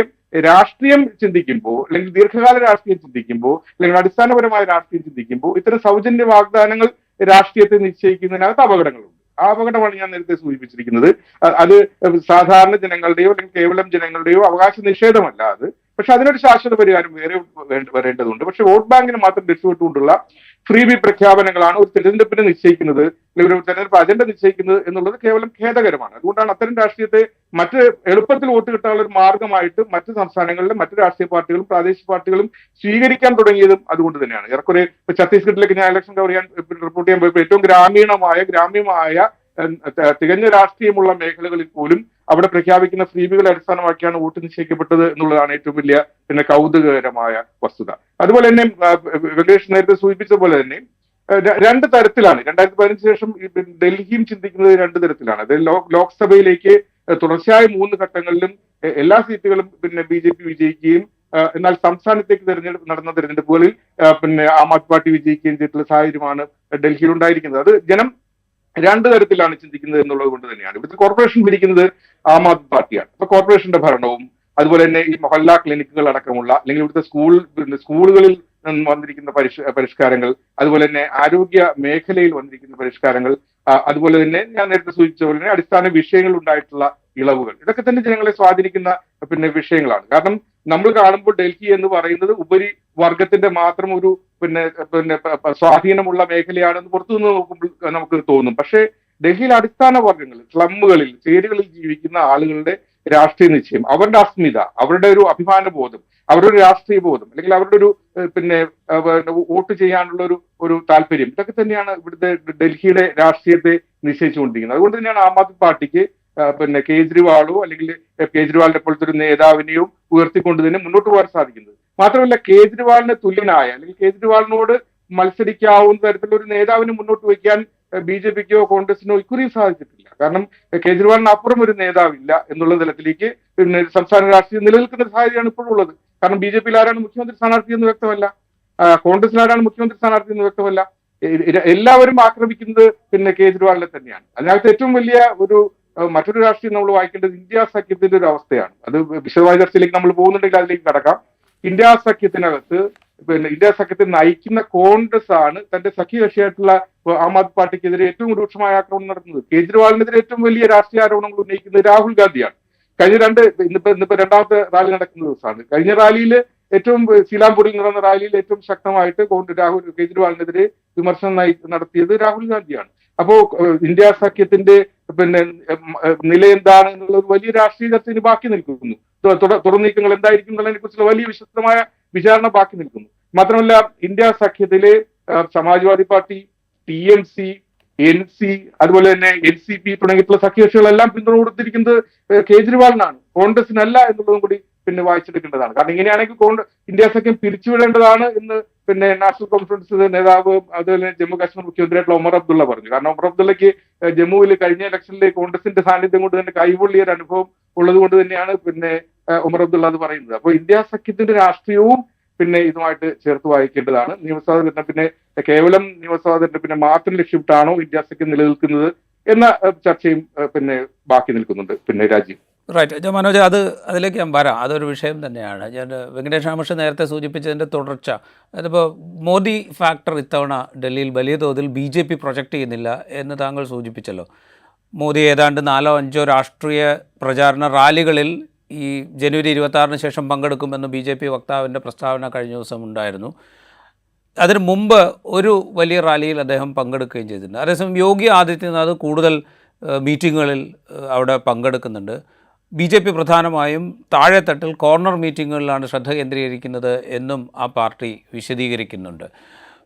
B: രാഷ്ട്രീയം ചിന്തിക്കുമ്പോൾ, അല്ലെങ്കിൽ ദീർഘകാല രാഷ്ട്രീയം ചിന്തിക്കുമ്പോൾ, അല്ലെങ്കിൽ അടിസ്ഥാനപരമായ രാഷ്ട്രീയം ചിന്തിക്കുമ്പോൾ ഇത്തരം സൗജന്യ വാഗ്ദാനങ്ങൾ രാഷ്ട്രീയത്തെ നിശ്ചയിക്കുന്നതിനകത്ത് അപകടങ്ങളുണ്ട്. ആ അപകടമാണ് ഞാൻ നേരത്തെ സൂചിപ്പിച്ചിരിക്കുന്നത്. അത് സാധാരണ ജനങ്ങളുടെയോ അല്ലെങ്കിൽ കേവലം ജനങ്ങളുടെയോ അവകാശ നിഷേധമല്ല അത്. പക്ഷെ അതിനൊരു ശാശ്വത പരിഹാരം വേറെ വരേണ്ടതുണ്ട്. പക്ഷെ വോട്ട് ബാങ്കിന് മാത്രം ലക്ഷ്യമിട്ടുകൊണ്ടുള്ള ഫ്രീബി പ്രഖ്യാപനങ്ങളാണ് ഒരു തെരഞ്ഞെടുപ്പിനെ നിശ്ചയിക്കുന്നത്, അല്ലെങ്കിൽ ഒരു തെരഞ്ഞെടുപ്പ് അജണ്ട നിശ്ചയിക്കുന്നത് എന്നുള്ളത് കേവലം ഖേദകരമാണ്. അതുകൊണ്ടാണ് അത്തരം രാഷ്ട്രീയത്തെ മറ്റ് എളുപ്പത്തിൽ വോട്ട് കിട്ടാനുള്ള ഒരു മാർഗമായിട്ട് മറ്റ് സംസ്ഥാനങ്ങളിലും മറ്റ് രാഷ്ട്രീയ പാർട്ടികളും പ്രാദേശിക പാർട്ടികളും സ്വീകരിക്കാൻ തുടങ്ങിയതും അതുകൊണ്ട് തന്നെയാണ്. ഏറെക്കുറെ ഇപ്പൊ ഛത്തീസ്ഗഡിലേക്ക് ഞാൻ ഇലക്ഷൻ കവർ ചെയ്യാൻ റിപ്പോർട്ട് ചെയ്യാൻ പോയപ്പോൾ ഏറ്റവും ഗ്രാമ്യമായ തികഞ്ഞ രാഷ്ട്രീയമുള്ള മേഖലകളിൽ പോലും അവിടെ പ്രഖ്യാപിക്കുന്ന ഫ്രീബികളെ അടിസ്ഥാനമാക്കിയാണ് വോട്ട് നിശ്ചയിക്കപ്പെട്ടത് എന്നുള്ളതാണ് ഏറ്റവും വലിയ പിന്നെ കൗതുകകരമായ വസ്തുത. അതുപോലെ തന്നെ വെങ്കടേഷ് നേരത്തെ സൂചിപ്പിച്ച പോലെ തന്നെ 2 തരത്തിലാണ് 2015 ശേഷം ഡൽഹിയും ചിന്തിക്കുന്നത് 2 തരത്തിലാണ്. അതായത് ലോക്സഭയിലേക്ക് തുടർച്ചയായ 3 ഘട്ടങ്ങളിലും എല്ലാ സീറ്റുകളും പിന്നെ BJP വിജയിക്കുകയും എന്നാൽ സംസ്ഥാനത്തേക്ക് നടന്ന തെരഞ്ഞെടുപ്പുകളിൽ പിന്നെ ആം ആദ്മി പാർട്ടി വിജയിക്കുകയും ചെയ്തിട്ടുള്ള സാഹചര്യമാണ് ഡൽഹിയിൽ ഉണ്ടായിരിക്കുന്നത്. അത് ജനം 2 തരത്തിലാണ് ചിന്തിക്കുന്നത് എന്നുള്ളത് കൊണ്ട് തന്നെയാണ്. ഇവിടുത്തെ കോർപ്പറേഷൻ ഭരിക്കുന്നത് ആം ആദ്മി പാർട്ടിയാണ്. അപ്പൊ കോർപ്പറേഷന്റെ ഭരണവും അതുപോലെ തന്നെ ഈ മൊഹല്ല ക്ലിനിക്കുകൾ അടക്കമുള്ള അല്ലെങ്കിൽ ഇവിടുത്തെ സ്കൂളുകളിൽ വന്നിരിക്കുന്ന പരിഷ്കാരങ്ങൾ, അതുപോലെ തന്നെ ആരോഗ്യ മേഖലയിൽ വന്നിരിക്കുന്ന പരിഷ്കാരങ്ങൾ, അതുപോലെ തന്നെ ഞാൻ നേരത്തെ സൂചിപ്പിച്ച പോലെ തന്നെ അടിസ്ഥാന വിഷയങ്ങൾ ഉണ്ടായിട്ടുള്ള ഇളവുകൾ, ഇതൊക്കെ തന്നെ ജനങ്ങളെ സ്വാധീനിക്കുന്ന വിഷയങ്ങളാണ്. കാരണം നമ്മൾ കാണുമ്പോൾ ഡൽഹി എന്ന് പറയുന്നത് ഉപരി വർഗത്തിന്റെ മാത്രം ഒരു പിന്നെ പിന്നെ സ്വാധീനമുള്ള മേഖലയാണെന്ന് പുറത്തുനിന്ന് നോക്കുമ്പോൾ നമുക്ക് തോന്നും. പക്ഷേ ഡൽഹിയിൽ അടിസ്ഥാന വർഗങ്ങൾ, സ്ലമ്മുകളിൽ, ചേരികളിൽ ജീവിക്കുന്ന ആളുകളുടെ രാഷ്ട്രീയ നിശ്ചയം, അവരുടെ അസ്മിത, അവരുടെ ഒരു അഭിമാന ബോധം, അവരുടെ ഒരു രാഷ്ട്രീയ ബോധം, അല്ലെങ്കിൽ അവരുടെ ഒരു പിന്നെ വോട്ട് ചെയ്യാനുള്ള ഒരു താല്പര്യം, ഇതൊക്കെ തന്നെയാണ് ഇവിടുത്തെ ഡൽഹിയുടെ രാഷ്ട്രീയത്തെ നിശ്ചയിച്ചുകൊണ്ടിരിക്കുന്നത്. അതുകൊണ്ട് തന്നെയാണ് ആം ആദ്മി പാർട്ടിക്ക് പിന്നെ കേജ്രിവാളോ അല്ലെങ്കിൽ കേജ്രിവാളിനെ പോലത്തെ ഒരു നേതാവിനെയും ഉയർത്തിക്കൊണ്ട് തന്നെ മുന്നോട്ട് പോകാൻ സാധിക്കുന്നത്. മാത്രമല്ല കേജ്രിവാളിന് തുല്യനായ അല്ലെങ്കിൽ കേജ്രിവാളിനോട് മത്സരിക്കാവുന്ന തരത്തിലുള്ള ഒരു നേതാവിനെ മുന്നോട്ട് വയ്ക്കാൻ BJPക്കോ കോൺഗ്രസിനോ ഇക്കുറിയും സാധിച്ചിട്ടില്ല. കാരണം കേജ്രിവാളിന് അപ്പുറം ഒരു നേതാവില്ല എന്നുള്ള തലത്തിലേക്ക് പിന്നെ സംസ്ഥാന രാഷ്ട്രീയം നിലനിൽക്കുന്ന ഒരു സാഹചര്യമാണ് ഇപ്പോഴുള്ളത്. കാരണം BJPയിൽ ആരാണ് മുഖ്യമന്ത്രി സ്ഥാനാർത്ഥി എന്ന് വ്യക്തമല്ല, കോൺഗ്രസിൽ ആരാണ് മുഖ്യമന്ത്രി സ്ഥാനാർത്ഥി എന്ന് വ്യക്തമല്ല. എല്ലാവരും ആക്രമിക്കുന്നത് പിന്നെ കേജ്രിവാളിനെ തന്നെയാണ്. അതിനകത്ത് ഏറ്റവും വലിയ മറ്റൊരു രാഷ്ട്രീയം നമ്മൾ വായിക്കേണ്ടത് ഇന്ത്യ സഖ്യത്തിന്റെ ഒരു അവസ്ഥയാണ്. അത് വിശദമായ ചർച്ചയിലേക്ക് നമ്മൾ പോകുന്നുണ്ടെങ്കിൽ അതിലേക്ക് കടക്കാം. ഇന്ത്യ സഖ്യത്തിനകത്ത് പിന്നെ ഇന്ത്യ സഖ്യത്തെ നയിക്കുന്ന കോൺഗ്രസ് ആണ് തന്റെ സഖ്യകക്ഷിയായിട്ടുള്ള ആം ആദ്മി പാർട്ടിക്കെതിരെ ഏറ്റവും രൂക്ഷമായ ആക്രമണം നടത്തുന്നത്. കേജ്രിവാളിനെതിരെ ഏറ്റവും വലിയ രാഷ്ട്രീയ ആരോപണങ്ങൾ ഉന്നയിക്കുന്നത് രാഹുൽ ഗാന്ധിയാണ്. ഇന്നിപ്പോ രണ്ടാമത്തെ റാലി നടക്കുന്ന ദിവസമാണ്. കഴിഞ്ഞ റാലിയിൽ ഏറ്റവും സീലാംപൂരിൽ നടന്ന റാലിയിൽ ഏറ്റവും ശക്തമായിട്ട് കേജ്രിവാളിനെതിരെ വിമർശനം നടത്തിയത് രാഹുൽ ഗാന്ധിയാണ്. അപ്പോ ഇന്ത്യ സഖ്യത്തിന്റെ പിന്നെ നില എന്താണ് എന്നുള്ള ഒരു വലിയ രാഷ്ട്രീയ ചർച്ച ഇനി ബാക്കി നിൽക്കുന്നു. തുടർ നീക്കങ്ങൾ എന്തായിരിക്കും എന്നുള്ളതിനെ കുറിച്ചുള്ള വലിയ വിശദമായ വിചാരണ ബാക്കി നിൽക്കുന്നു. മാത്രമല്ല ഇന്ത്യ സഖ്യത്തിലെ സമാജ്വാദി പാർട്ടി, TMC, NC, അതുപോലെ തന്നെ NCP തുടങ്ങിയിട്ടുള്ള സഖ്യകക്ഷികളെല്ലാം പിന്തുണ കൊടുത്തിരിക്കുന്നത് കേജ്രിവാളിനാണ്, കോൺഗ്രസിനല്ല എന്നുള്ളതും കൂടി പിന്നെ വായിച്ചെടുക്കേണ്ടതാണ്. കാരണം ഇങ്ങനെയാണെങ്കിൽ ഇന്ത്യ സഖ്യം പിരിച്ചുവിടേണ്ടതാണ് എന്ന് പിന്നെ നാഷണൽ കോൺഫറൻസ് നേതാവ് അതുപോലെ ജമ്മു കാശ്മീർ മുഖ്യമന്ത്രിയായിട്ടുള്ള ഒമർ അബ്ദുള്ള പറഞ്ഞു. കാരണം ഒമർ അബ്ദുള്ളയ്ക്ക് ജമ്മുവിൽ കഴിഞ്ഞ ഇലക്ഷനിൽ കോൺഗ്രസിന്റെ സാന്നിധ്യം കൊണ്ട് തന്നെ കൈപൊള്ളിയ ഒരു അനുഭവം ഉള്ളത് കൊണ്ട് തന്നെയാണ് പിന്നെ ഒമർ അബ്ദുള്ള അത് പറയുന്നത്. അപ്പോൾ ഇന്ത്യ സഖ്യത്തിന്റെ രാഷ്ട്രീയവും പിന്നെ ഇതുമായിട്ട് ചേർത്ത് വായിക്കേണ്ടതാണ്. നിയമസഭാ തെരഞ്ഞെടുപ്പിനെ കേവലം നിയമസഭാ തെരഞ്ഞെടുപ്പിനെ മാത്രം ലക്ഷ്യമിട്ടാണോ ഇന്ത്യ സഖ്യം നിലനിൽക്കുന്നത് എന്ന ചർച്ചയും പിന്നെ ബാക്കി നിൽക്കുന്നുണ്ട്. പിന്നെ രാജീവ്
A: റൈറ്റ്, മനോജ്, അതിലേക്ക് ഞാൻ വരാം. അതൊരു വിഷയം തന്നെയാണ്. ഞാൻ വെങ്കടേഷ് രാമകൃഷ്ണൻ നേരത്തെ സൂചിപ്പിച്ചതിൻ്റെ തുടർച്ച. അതിപ്പോൾ മോദി ഫാക്ടർ ഇത്തവണ ഡൽഹിയിൽ വലിയ തോതിൽ BJP പ്രൊജക്റ്റ് ചെയ്യുന്നില്ല എന്ന് താങ്കൾ സൂചിപ്പിച്ചല്ലോ. മോദി ഏതാണ്ട് 4-5 രാഷ്ട്രീയ പ്രചാരണ റാലികളിൽ ഈ ജനുവരി 26-ന് ശേഷം പങ്കെടുക്കുമെന്ന് BJP വക്താവിൻ്റെ പ്രസ്താവന കഴിഞ്ഞ ദിവസം ഉണ്ടായിരുന്നു. അതിന് മുമ്പ് ഒരു വലിയ റാലിയിൽ അദ്ദേഹം പങ്കെടുക്കുകയും ചെയ്തിട്ടുണ്ട്. അതേസമയം യോഗി ആദിത്യനാഥ് കൂടുതൽ മീറ്റിങ്ങുകളിൽ അവിടെ പങ്കെടുക്കുന്നുണ്ട്. BJP പ്രധാനമായും താഴെത്തട്ടിൽ കോർണർ മീറ്റിങ്ങുകളിലാണ് ശ്രദ്ധ കേന്ദ്രീകരിക്കുന്നത് എന്നും ആ പാർട്ടി വിശദീകരിക്കുന്നുണ്ട്.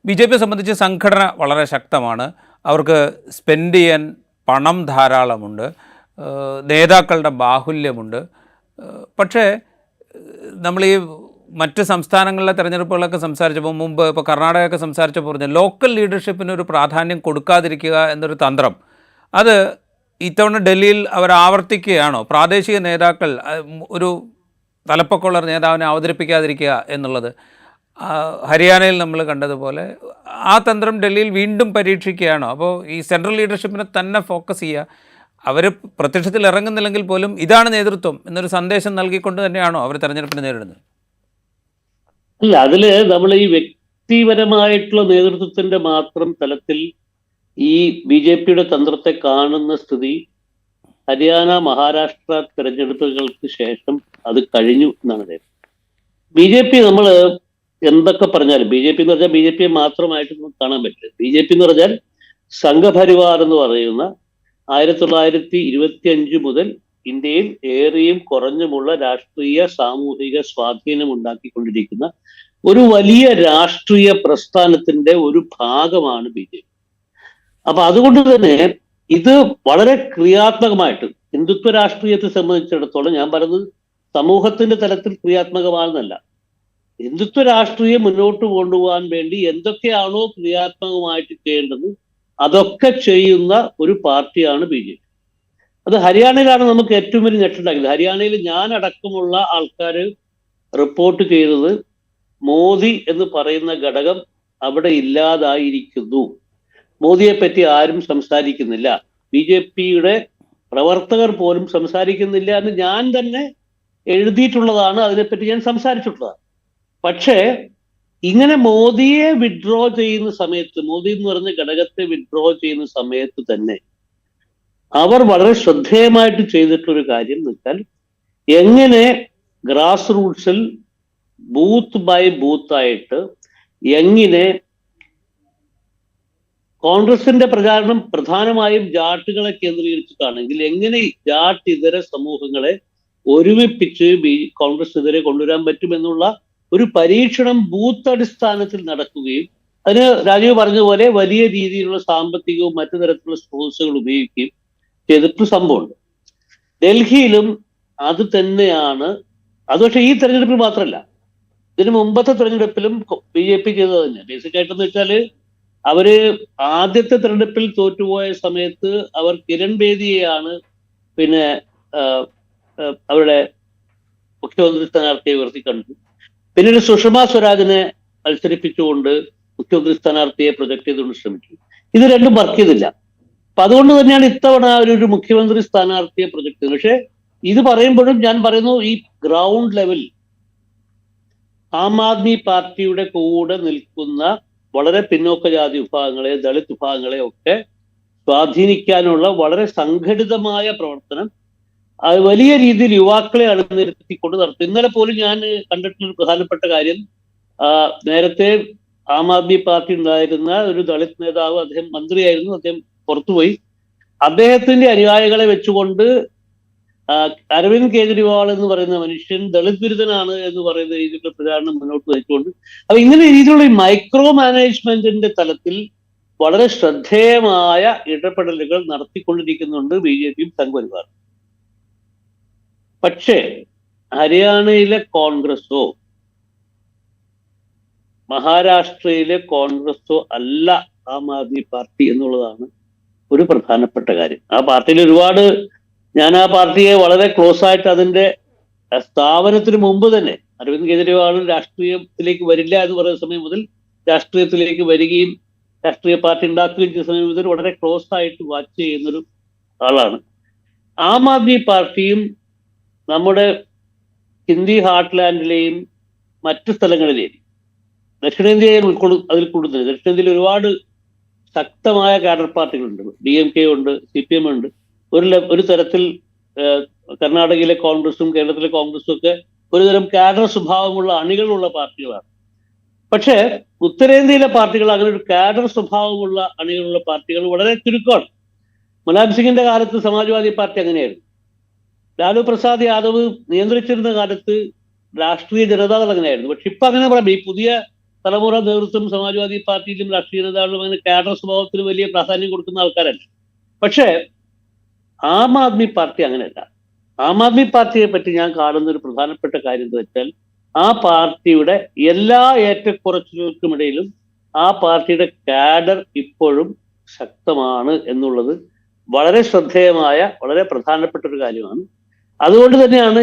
A: BJPയെ സംബന്ധിച്ച് സംഘടന വളരെ ശക്തമാണ്. അവർക്ക് സ്പെൻഡ് ചെയ്യാൻ പണം ധാരാളമുണ്ട്, നേതാക്കളുടെ ബാഹുല്യമുണ്ട്. പക്ഷേ നമ്മൾ ഈ മറ്റ് സംസ്ഥാനങ്ങളിലെ തെരഞ്ഞെടുപ്പുകളൊക്കെ സംസാരിച്ചപ്പോൾ മുമ്പ് ഇപ്പോൾ കർണാടകയൊക്കെ സംസാരിച്ചപ്പോൾ പറഞ്ഞ ലോക്കൽ ലീഡർഷിപ്പിന് ഒരു പ്രാധാന്യം കൊടുക്കാതിരിക്കുക എന്നൊരു തന്ത്രം, അത് ഇത്തവണ ഡൽഹിയിൽ അവർ ആവർത്തിക്കുകയാണോ? പ്രാദേശിക നേതാക്കൾ ഒരു തലപ്പൊക്കമുള്ള നേതാവിനെ അവതരിപ്പിക്കാതിരിക്കുക എന്നുള്ളത് ഹരിയാനയിൽ നമ്മൾ കണ്ടതുപോലെ ആ തന്ത്രം ഡൽഹിയിൽ വീണ്ടും പരീക്ഷിക്കുകയാണോ? അപ്പോൾ ഈ സെൻട്രൽ ലീഡർഷിപ്പിനെ തന്നെ ഫോക്കസ് ചെയ്യുക, അവർ പ്രത്യക്ഷത്തിൽ ഇറങ്ങുന്നില്ലെങ്കിൽ പോലും ഇതാണ് നേതൃത്വം എന്നൊരു സന്ദേശം നൽകിക്കൊണ്ട് തന്നെയാണോ അവർ തെരഞ്ഞെടുപ്പിനെ നേരിടുന്നത്?
C: അല്ല, അതില് നമ്മൾ ഈ വ്യക്തിപരമായിട്ടുള്ള നേതൃത്വത്തിന്റെ മാത്രം തലത്തിൽ ഈ BJPയുടെ തന്ത്രത്തെ കാണുന്ന സ്ഥിതി ഹരിയാന, മഹാരാഷ്ട്ര തെരഞ്ഞെടുപ്പുകൾക്ക് ശേഷം അത് കഴിഞ്ഞു എന്നാണ്. BJP നമ്മൾ എന്തൊക്കെ പറഞ്ഞാലും BJP എന്ന് പറഞ്ഞാൽ BJPയെ മാത്രമായിട്ട് നമുക്ക് കാണാൻ പറ്റില്ല. BJP എന്ന് പറഞ്ഞാൽ സംഘപരിവാർ എന്ന് പറയുന്ന 1925 മുതൽ ഇന്ത്യയിൽ ഏറിയും കുറഞ്ഞുമുള്ള രാഷ്ട്രീയ സാമൂഹിക സ്വാധീനം ഉണ്ടാക്കിക്കൊണ്ടിരിക്കുന്ന ഒരു വലിയ രാഷ്ട്രീയ പ്രസ്ഥാനത്തിന്റെ ഒരു ഭാഗമാണ് BJP. അപ്പൊ അതുകൊണ്ട് തന്നെ ഇത് വളരെ ക്രിയാത്മകമായിട്ട് ഹിന്ദുത്വ രാഷ്ട്രീയത്തെ സംബന്ധിച്ചിടത്തോളം ഞാൻ പറയുന്നത് സമൂഹത്തിന്റെ തലത്തിൽ ക്രിയാത്മകമാണെന്നല്ല, ഹിന്ദുത്വ രാഷ്ട്രീയം മുന്നോട്ട് കൊണ്ടുപോകാൻ വേണ്ടി എന്തൊക്കെയാണോ ക്രിയാത്മകമായിട്ട് ചെയ്യേണ്ടത് അതൊക്കെ ചെയ്യുന്ന ഒരു പാർട്ടിയാണ് BJP. അത് ഹരിയാനയിലാണ് നമുക്ക് ഏറ്റവും വലിയ ഞെട്ടുണ്ടാക്കിയത്. ഹരിയാനയിൽ ഞാൻ അടക്കമുള്ള ആൾക്കാർ റിപ്പോർട്ട് ചെയ്തത് മോദി എന്ന് പറയുന്ന ഘടകം അവിടെ ഇല്ലാതായിരിക്കുന്നു, മോദിയെ പറ്റി ആരും സംസാരിക്കുന്നില്ല, BJPയുടെ പ്രവർത്തകർ പോലും സംസാരിക്കുന്നില്ല എന്ന് ഞാൻ തന്നെ എഴുതിയിട്ടുള്ളതാണ്, അതിനെപ്പറ്റി ഞാൻ സംസാരിച്ചിട്ടുള്ളതാണ്. പക്ഷേ ഇങ്ങനെ മോദിയെ വിഡ്രോ ചെയ്യുന്ന സമയത്ത്, മോദി എന്ന് പറഞ്ഞ ഘടകത്തെ വിഡ്രോ ചെയ്യുന്ന സമയത്ത് തന്നെ അവർ വളരെ ശ്രദ്ധേയമായിട്ട് ചെയ്തിട്ടൊരു കാര്യം എന്ന് വെച്ചാൽ, എങ്ങനെ ഗ്രാസ് റൂട്ട്സിൽ ബൂത്ത് ബൈ ബൂത്ത് ആയിട്ട് എങ്ങനെ കോൺഗ്രസിന്റെ പ്രചാരണം പ്രധാനമായും ജാട്ടുകളെ കേന്ദ്രീകരിച്ചിട്ടാണെങ്കിൽ എങ്ങനെ ജാട്ട് ഇതര സമൂഹങ്ങളെ ഒരുമിപ്പിച്ച് കോൺഗ്രസിനെതിരെ കൊണ്ടുവരാൻ പറ്റുമെന്നുള്ള ഒരു പരീക്ഷണം ബൂത്ത് അടിസ്ഥാനത്തിൽ നടക്കുകയും അതിന് രാജീവ് പറഞ്ഞതുപോലെ വലിയ രീതിയിലുള്ള സാമ്പത്തികവും മറ്റു തരത്തിലുള്ള സ്രോതസ്സുകൾ ഉപയോഗിക്കുകയും ചെയ്തിട്ട് സംഭവമുണ്ട്. ഡൽഹിയിലും അത് തന്നെയാണ്. അത് പക്ഷേ ഈ തെരഞ്ഞെടുപ്പിൽ മാത്രമല്ല, ഇതിന് മുമ്പത്തെ തെരഞ്ഞെടുപ്പിലും BJP ചെയ്തത് തന്നെ. ബേസിക്കായിട്ടെന്ന് വെച്ചാല് അവര് ആദ്യത്തെ തെരഞ്ഞെടുപ്പിൽ തോറ്റുപോയ സമയത്ത് അവർ കിരൺ ബേദിയെയാണ് പിന്നെ അവരുടെ മുഖ്യമന്ത്രി സ്ഥാനാർത്ഥിയെ ഉയർത്തി കണ്ടു. പിന്നീട് സുഷമ സ്വരാജിനെ മത്സരിപ്പിച്ചുകൊണ്ട് മുഖ്യമന്ത്രി സ്ഥാനാർത്ഥിയെ പ്രൊജക്ട് ചെയ്തുകൊണ്ട് ശ്രമിച്ചു. ഇത് രണ്ടും വർക്ക് ചെയ്തില്ല. അപ്പൊ അതുകൊണ്ട് തന്നെയാണ് ഇത്തവണ അവരൊരു മുഖ്യമന്ത്രി സ്ഥാനാർത്ഥിയെ പ്രൊജക്ട് ചെയ്തത്. പക്ഷെ ഇത് പറയുമ്പോഴും ഞാൻ പറയുന്നു, ഈ ഗ്രൗണ്ട് ലെവൽ ആം ആദ്മി പാർട്ടിയുടെ കൂടെ നിൽക്കുന്ന വളരെ പിന്നോക്ക ജാതി വിഭാഗങ്ങളെ, ദളിത് വിഭാഗങ്ങളെ ഒക്കെ സ്വാധീനിക്കാനുള്ള വളരെ സംഘടിതമായ പ്രവർത്തനം അത് വലിയ രീതിയിൽ യുവാക്കളെ അണിനിരത്തിക്കൊണ്ട് നടത്തും. ഇന്നലെ പോലും ഞാൻ കണ്ടിട്ടുള്ള പ്രധാനപ്പെട്ട കാര്യം, നേരത്തെ ആം ആദ്മി പാർട്ടി ഉണ്ടായിരുന്ന ഒരു ദളിത് നേതാവ്, അദ്ദേഹം മന്ത്രിയായിരുന്നു, അദ്ദേഹം പുറത്തുപോയി. അദ്ദേഹത്തിന്റെ അനുയായികളെ വെച്ചുകൊണ്ട് അരവിന്ദ് കെജ്രിവാൾ എന്ന് പറയുന്ന മനുഷ്യൻ ദളിത് വിരുദ്ധനാണ് എന്ന് പറയുന്ന രീതിയിലുള്ള പ്രചാരണം മുന്നോട്ട് നയിച്ചുകൊണ്ട്, അപ്പൊ ഇങ്ങനെ രീതിയിലുള്ള ഈ മൈക്രോ മാനേജ്മെന്റിന്റെ തലത്തിൽ വളരെ ശ്രദ്ധേയമായ ഇടപെടലുകൾ നടത്തിക്കൊണ്ടിരിക്കുന്നുണ്ട് BJPയും സംഘപരിവാറും. പക്ഷേ ഹരിയാനയിലെ കോൺഗ്രസോ മഹാരാഷ്ട്രയിലെ കോൺഗ്രസോ അല്ല ആം ആദ്മി പാർട്ടി എന്നുള്ളതാണ് ഒരു പ്രധാനപ്പെട്ട കാര്യം. ആ പാർട്ടിയിൽ ഒരുപാട്, ഞാൻ ആ പാർട്ടിയെ വളരെ ക്ലോസ് ആയിട്ട് അതിന്റെ സ്ഥാപനത്തിന് മുമ്പ് തന്നെ, അരവിന്ദ് കെജ്രിവാളും രാഷ്ട്രീയത്തിലേക്ക് വരില്ല എന്ന് പറയുന്ന സമയം മുതൽ രാഷ്ട്രീയത്തിലേക്ക് വരികയും രാഷ്ട്രീയ പാർട്ടി ഉണ്ടാക്കുകയും ചെയ്ത സമയം മുതൽ വളരെ ക്ലോസ് ആയിട്ട് വാച്ച് ചെയ്യുന്നൊരു ആളാണ്. ആം ആദ്മി പാർട്ടിയും നമ്മുടെ ഹിന്ദി ഹാർട്ട്ലാൻഡിലെയും മറ്റു സ്ഥലങ്ങളിലെയും ദക്ഷിണേന്ത്യയിൽ അതിൽ കൂടുതൽ ദക്ഷിണേന്ത്യയിൽ ഒരുപാട് ശക്തമായ കാഡർ പാർട്ടികളുണ്ട്. DMK ഉണ്ട്, CPM ഉണ്ട്. ഒരു തരത്തിൽ കർണാടകയിലെ കോൺഗ്രസും കേരളത്തിലെ കോൺഗ്രസും ഒക്കെ ഒരുതരം കാഡർ സ്വഭാവമുള്ള അണികളുള്ള പാർട്ടികളാണ്. പക്ഷേ ഉത്തരേന്ത്യയിലെ പാർട്ടികൾ അങ്ങനെ ഒരു കാഡർ സ്വഭാവമുള്ള അണികളുള്ള പാർട്ടികൾ വളരെ ചുരുക്കമാണ്. മുലായം സിംഗിന്റെ കാലത്ത് സമാജ്വാദി പാർട്ടി അങ്ങനെയായിരുന്നു. ലാലു പ്രസാദ് യാദവ് നിയന്ത്രിച്ചിരുന്ന കാലത്ത് രാഷ്ട്രീയ ജനതാദൾ അങ്ങനെയായിരുന്നു. പക്ഷെ ഇപ്പൊ അങ്ങനെ പറയാം, ഈ പുതിയ തലമുറ നേതൃത്വം സമാജ്വാദി പാർട്ടിയിലും രാഷ്ട്രീയ ജനതാദളും അങ്ങനെ കാഡർ സ്വഭാവത്തിന് വലിയ പ്രാധാന്യം കൊടുക്കുന്ന ആൾക്കാരല്ല. പക്ഷേ ആം ആദ്മി പാർട്ടി അങ്ങനെയല്ല. ആം ആദ്മി പാർട്ടിയെ പറ്റി ഞാൻ കാണുന്ന ഒരു പ്രധാനപ്പെട്ട കാര്യം എന്ന് വെച്ചാൽ, ആ പാർട്ടിയുടെ എല്ലാ ഏറ്റക്കുറച്ചുകൾക്കുമിടയിലും ആ പാർട്ടിയുടെ കാഡർ ഇപ്പോഴും ശക്തമാണ് എന്നുള്ളത് വളരെ ശ്രദ്ധേയമായ വളരെ പ്രധാനപ്പെട്ട ഒരു കാര്യമാണ്. അതുകൊണ്ട് തന്നെയാണ്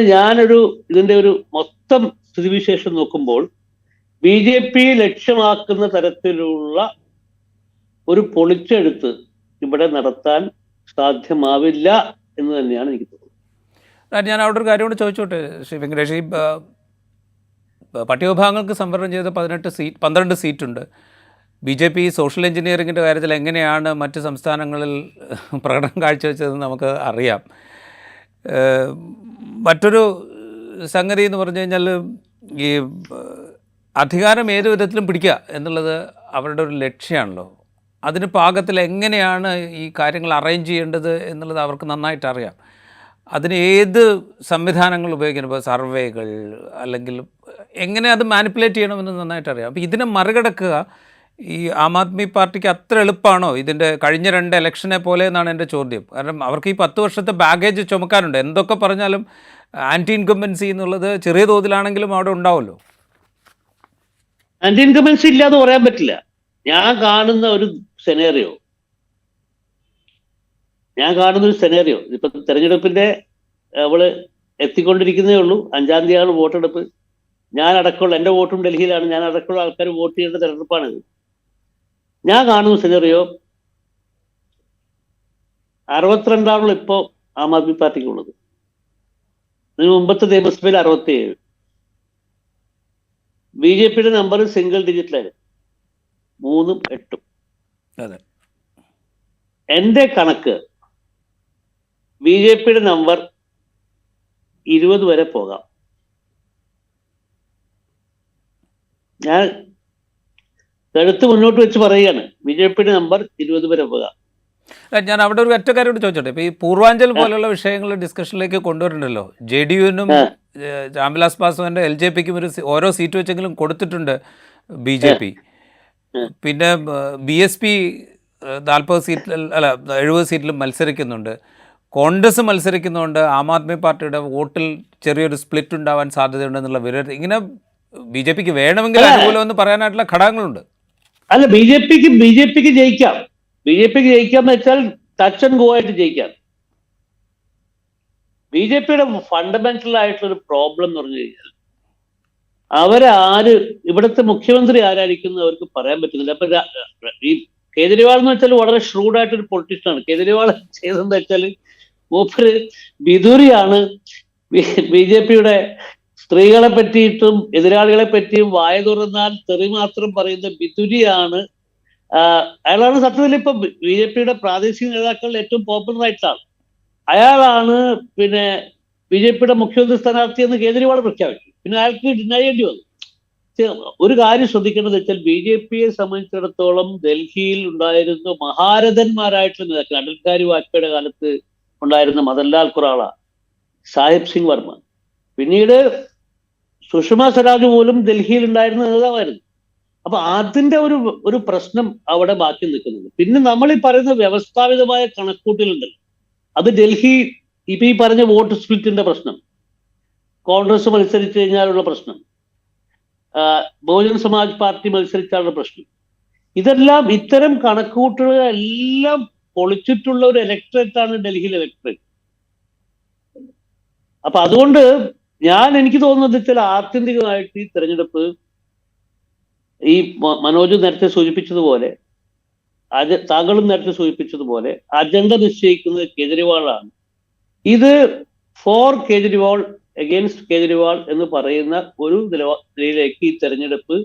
C: ഇതിന്റെ ഒരു മൊത്തം സ്ഥിതിവിശേഷം നോക്കുമ്പോൾ BJP ലക്ഷ്യമാക്കുന്ന തരത്തിലുള്ള ഒരു പൊളിച്ചെഴുത്ത് ഇവിടെ നടത്താൻ സാധ്യമാവില്ല എന്ന് തന്നെയാണ് എനിക്ക് തോന്നുന്നത്.
A: ഞാൻ അവിടെ ഒരു കാര്യം കൂടി ചോദിച്ചോട്ടെ ശ്രീ വെങ്കടേഷ്. ഈ പട്ടികവിഭാഗങ്ങൾക്ക് സംവരണം ചെയ്ത 12 സീറ്റുണ്ട്. BJP സോഷ്യൽ എഞ്ചിനീയറിങ്ങിൻ്റെ കാര്യത്തിൽ എങ്ങനെയാണ് മറ്റ് സംസ്ഥാനങ്ങളിൽ പ്രകടനം കാഴ്ചവെച്ചതെന്ന് നമുക്ക് അറിയാം. മറ്റൊരു സംഗതി എന്ന് പറഞ്ഞു കഴിഞ്ഞാൽ, ഈ അധികാരം ഏത് വിധത്തിലും പിടിക്കുക എന്നുള്ളത് അവരുടെ ഒരു ലക്ഷ്യമാണല്ലോ. അതിന് പാകത്തിൽ എങ്ങനെയാണ് ഈ കാര്യങ്ങൾ അറേഞ്ച് ചെയ്യേണ്ടത് എന്നുള്ളത് അവർക്ക് നന്നായിട്ട് അറിയാം. അതിന് ഏത് സംവിധാനങ്ങൾ ഉപയോഗിക്കണം, ഇപ്പോൾ സർവേകൾ അല്ലെങ്കിൽ എങ്ങനെ അത് മാനിപ്പുലേറ്റ് ചെയ്യണമെന്ന് നന്നായിട്ട് അറിയാം. അപ്പോൾ ഇതിനെ മറികടക്കുക ഈ ആം ആദ്മി പാർട്ടിക്ക് അത്ര എളുപ്പമാണോ ഇതിൻ്റെ കഴിഞ്ഞ 2 ഇലക്ഷനെ പോലെ എന്നാണ് എൻ്റെ ചോദ്യം. കാരണം അവർക്ക് ഈ 10 വർഷത്തെ ബാഗേജ് ചുമക്കാനുണ്ട്. എന്തൊക്കെ പറഞ്ഞാലും ആൻറ്റി ഇൻകംബൻസി എന്നുള്ളത് ചെറിയ തോതിലാണെങ്കിലും അവിടെ ഉണ്ടാവുമല്ലോ.
C: ആൻറ്റി ഇൻകംബൻസി ഇല്ലാന്ന് പറയാൻ പറ്റില്ല. ഞാൻ കാണുന്ന ഒരു സെനേറിയോ ഇപ്പൊ തെരഞ്ഞെടുപ്പിന്റെ അവള് എത്തിക്കൊണ്ടിരിക്കുന്നേ ഉള്ളൂ. 5-ാം തീയതിയാണ് വോട്ടെടുപ്പ്. എൻ്റെ വോട്ടും ഡൽഹിയിലാണ്. ഞാൻ അടക്കമുള്ള ആൾക്കാർ വോട്ട് ചെയ്യേണ്ട തെരഞ്ഞെടുപ്പാണിത്. ഞാൻ കാണുന്ന സെനേറിയോ 62 ഇപ്പോൾ ആം ആദ്മി പാർട്ടിക്കുള്ളത്. ഇതിന് മുമ്പത്തെ നിയമസഭയിൽ 67. BJPയുടെ നമ്പർ സിംഗിൾ ഡിജിറ്റിലായിരുന്നു, 3ഉം 8ഉം.
A: അതെ.
C: എന്റെ കണക്ക് BJPയുടെ നമ്പർ 20 വരെ പോകാം. ഞാൻ കഴുത്ത് മുന്നോട്ട് വെച്ച് പറയുകയാണ്, BJPയുടെ നമ്പർ 20 വരെ പോകാം.
A: ഞാൻ അവിടെ ഒരു ഒറ്റ കാര്യോട് ചോദിച്ചോട്ടെ, ഇപ്പോൾ ഈ പൂർവാഞ്ചൽ പോലുള്ള വിഷയങ്ങൾ ഡിസ്കഷനിലേക്ക് കൊണ്ടുവരുന്നുണ്ടല്ലോ. JDU-നും രാംവിലാസ് പാസ്വാന്റെ LJPക്കും ഓരോ സീറ്റ് വെച്ചെങ്കിലും കൊടുത്തിട്ടുണ്ട് BJP. പിന്നെ BSP 40 സീറ്റിൽ അല്ല 70 സീറ്റിലും മത്സരിക്കുന്നുണ്ട്. കോൺഗ്രസ് മത്സരിക്കുന്നുണ്ട്. ആം ആദ്മി പാർട്ടിയുടെ വോട്ടിൽ ചെറിയൊരു സ്പ്ലിറ്റ് ഉണ്ടാവാൻ സാധ്യതയുണ്ടെന്നുള്ള വിവരം ഇങ്ങനെ BJPക്ക് വേണമെങ്കിൽ അനുകൂലമെന്ന് പറയാനായിട്ടുള്ള ഘടകങ്ങളുണ്ട്.
C: അല്ല, BJPക്ക് ജയിക്കാം. BJPക്ക് ജയിക്കാന്ന് വെച്ചാൽ ടച്ച് ആൻഡ് ഗോ ആയിട്ട് ജയിക്കാം. BJPയുടെ ഫണ്ടമെന്റൽ ആയിട്ടുള്ള ഒരു പ്രോബ്ലം എന്ന് പറഞ്ഞു കഴിഞ്ഞാൽ ഇവിടുത്തെ മുഖ്യമന്ത്രി ആരായിരിക്കും അവർക്ക് പറയാൻ പറ്റുന്നില്ല. അപ്പൊ ഈ കേജ്രിവാൾ എന്ന് വെച്ചാൽ വളരെ ഷ്രൂഡായിട്ടൊരു പൊളിറ്റീഷ്യനാണ്. കേജ്രിവാൾ ചെയ്തെന്ന് വെച്ചാൽ മൂപ്പര് ബിദൂരിയാണ്. BJPയുടെ സ്ത്രീകളെ പറ്റിയിട്ടും എതിരാളികളെ പറ്റിയും വായ തുറന്നാൽ തെറി മാത്രം പറയുന്ന ബിദുരിയാണ്. അയാളാണ് സത്യത്തിൽ ഇപ്പൊ BJPയുടെ പ്രാദേശിക നേതാക്കളിൽ ഏറ്റവും പോപ്പുലർ ആയിട്ടുള്ള ആൾ. അയാളാണ് പിന്നെ BJPയുടെ മുഖ്യമന്ത്രി സ്ഥാനാർത്ഥി എന്ന് കേജ്രിവാൾ പ്രഖ്യാപിച്ചു. പിന്നെ അയാൾക്ക് ഡിനൈ ചെയ്യേണ്ടി വന്നു. ഒരു കാര്യം ശ്രദ്ധിക്കേണ്ടത് വെച്ചാൽ BJPയെ സംബന്ധിച്ചിടത്തോളം ഡൽഹിയിൽ ഉണ്ടായിരുന്ന മഹാരഥന്മാരായിട്ടുള്ള നേതാക്കൾ, അടൽ ബിഹാരി വാജ്പേയിയുടെ കാലത്ത് ഉണ്ടായിരുന്ന മദൻലാൽ ഖുറാള, സാഹിബ് സിംഗ് വർമ്മ, പിന്നീട് സുഷമ സ്വരാജ് പോലും ഡൽഹിയിൽ ഉണ്ടായിരുന്ന നേതാവായിരുന്നു. അപ്പൊ അതിന്റെ ഒരു പ്രശ്നം അവിടെ ബാക്കി നിൽക്കുന്നുണ്ട്. പിന്നെ നമ്മൾ ഈ പറയുന്ന വ്യവസ്ഥാപിതമായ കണക്കൂട്ടലുണ്ടല്ലോ, അത് ഡൽഹി ഇപ്പൊ ഈ പറഞ്ഞ വോട്ട് സ്പ്ലിറ്റിന്റെ പ്രശ്നം, കോൺഗ്രസ് മത്സരിച്ചു കഴിഞ്ഞാലുള്ള പ്രശ്നം, ബഹുജൻ സമാജ് പാർട്ടി മത്സരിച്ചാലുള്ള പ്രശ്നം, ഇതെല്ലാം ഇത്തരം കണക്കുകൂട്ടലുകളെല്ലാം പൊളിച്ചിട്ടുള്ള ഒരു ഇലക്ടറേറ്റ് ആണ് ഡൽഹിയിലെ ഇലക്ടറേറ്റ്. അപ്പൊ അതുകൊണ്ട് എനിക്ക് തോന്നുന്നത് വെച്ചാൽ ആത്യന്തികമായിട്ട് ഈ തെരഞ്ഞെടുപ്പ് ഈ മനോജ് നേരത്തെ സൂചിപ്പിച്ചതുപോലെ, താങ്കളും നേരത്തെ സൂചിപ്പിച്ചതുപോലെ അജണ്ട നിശ്ചയിക്കുന്നത് കേജ്രിവാളാണ്. ഇത് ഫോർ കേജ്രിവാൾ എഗെയിൻസ്റ്റ് കേജ്രിവാൾ എന്ന് പറയുന്ന ഒരു നിലയിലേക്ക് ഈ തെരഞ്ഞെടുപ്പ്